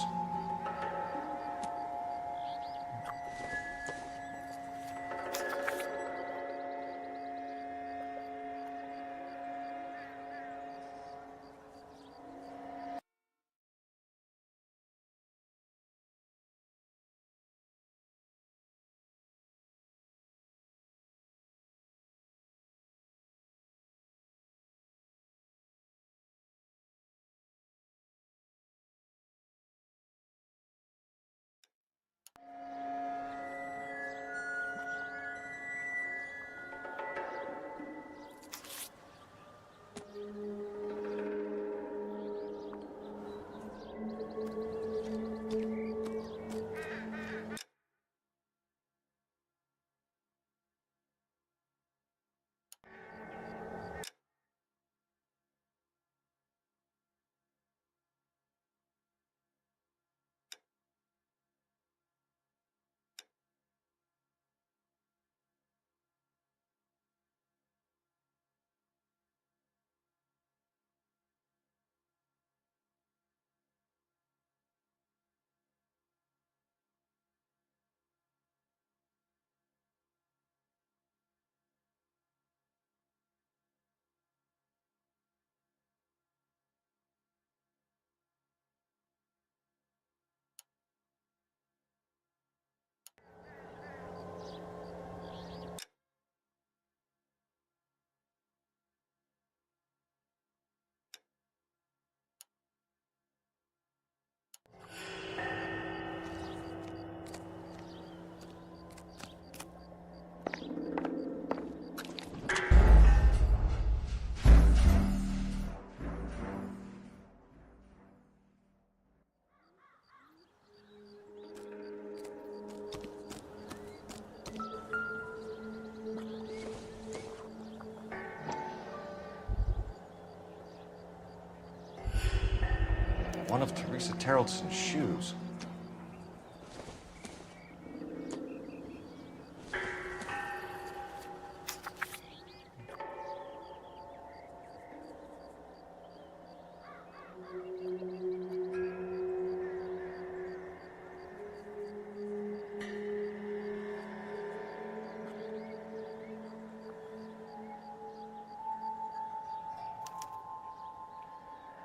one of Teresa Terrelson's shoes.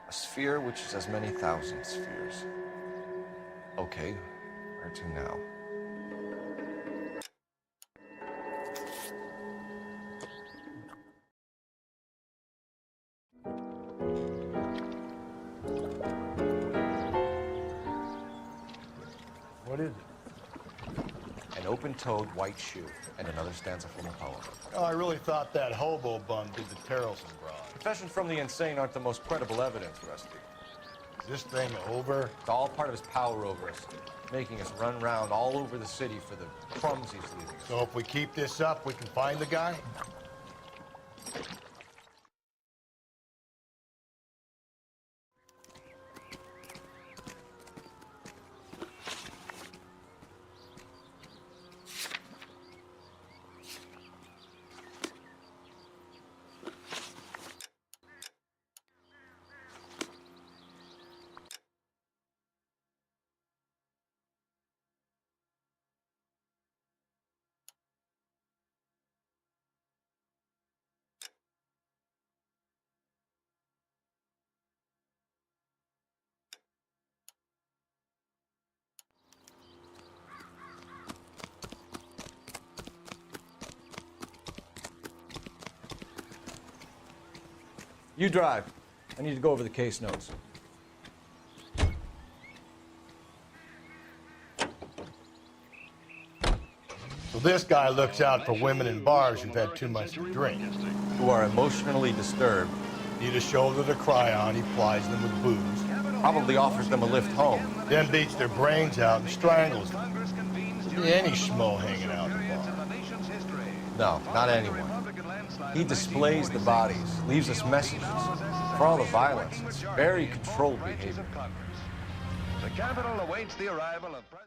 A sphere which is as many thousand spheres. Okay, where to now? What is it? An open-toed white shoe and another stanza from a poem. Oh, I really thought that hobo bum did the Terrelson broad. Confessions from the insane aren't the most credible evidence, Rusty. Is this thing over? It's all part of his power over us, making us run around all over the city for the crumbs he's leaving us. So if we keep this up, we can find the guy? You drive. I need to go over the case notes. So this guy looks out for women in bars who've had too much to drink. Who are emotionally disturbed. Need a shoulder to cry on, he plies them with booze. Probably offers them a lift home. Then beats their brains out and strangles them. Could be any schmo hanging out in the bar. No, not anyone. He displays the bodies, leaves us messages. For all the violence, it's very controlled behavior. The capital awaits the arrival of President...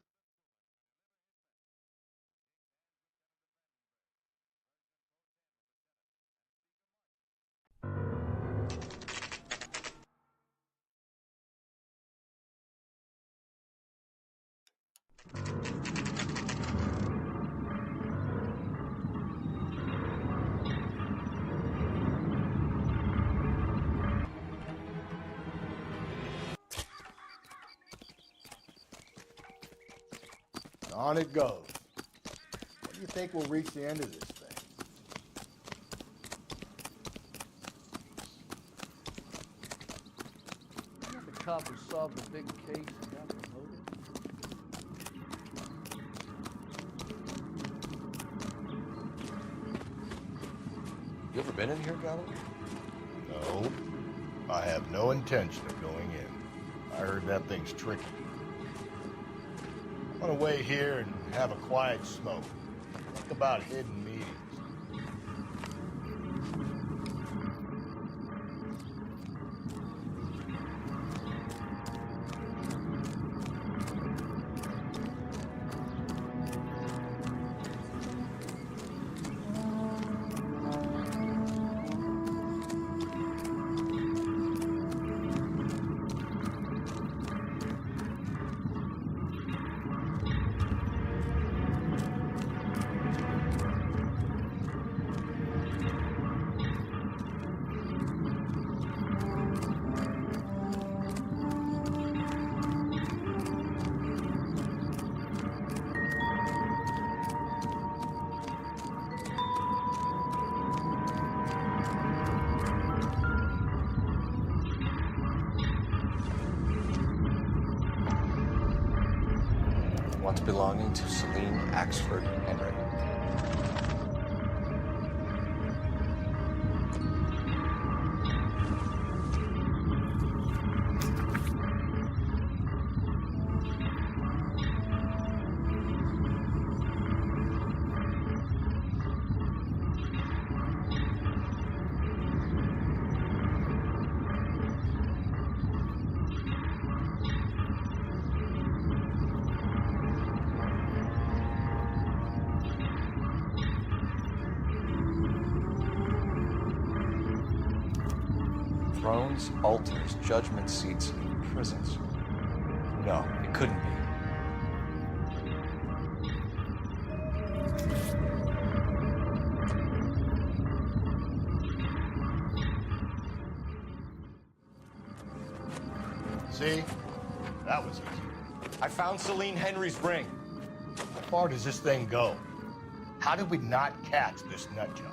On it goes. When do you think we'll reach the end of this thing? The cop who solved the big case and got promoted. You ever been in here, Gallo? No. I have no intention of going in. I heard that thing's tricky. I want to wait here and have a quiet smoke. Think about hidden meetings. Once belonging to Celine Axford Henry. thrones, altars, judgment seats, and prisons. No, it couldn't be. See? That was easy. I found Celine Henry's ring. How far does this thing go? How did we not catch this nut job?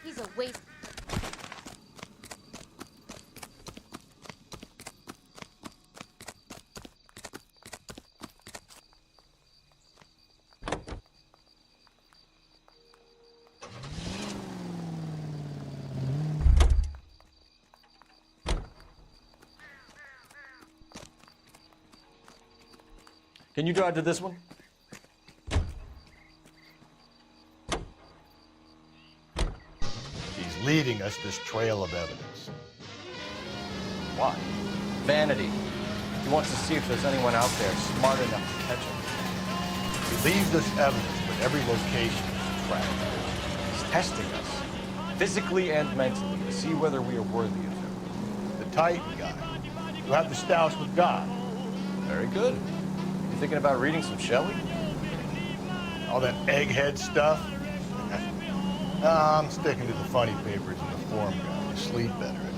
He's a waste. Can you drive to this one? He's leading us this trail of evidence. Why? Vanity. He wants to see if there's anyone out there smart enough to catch him. He leaves us evidence, but every location is tracked. He's testing us, physically and mentally, to see whether we are worthy of him. The Titan guy. You have the stoush with God. Very good. You thinking about reading some Shelley? All that egghead stuff? Nah, I'm sticking to the funny papers and the form guide. You sleep better.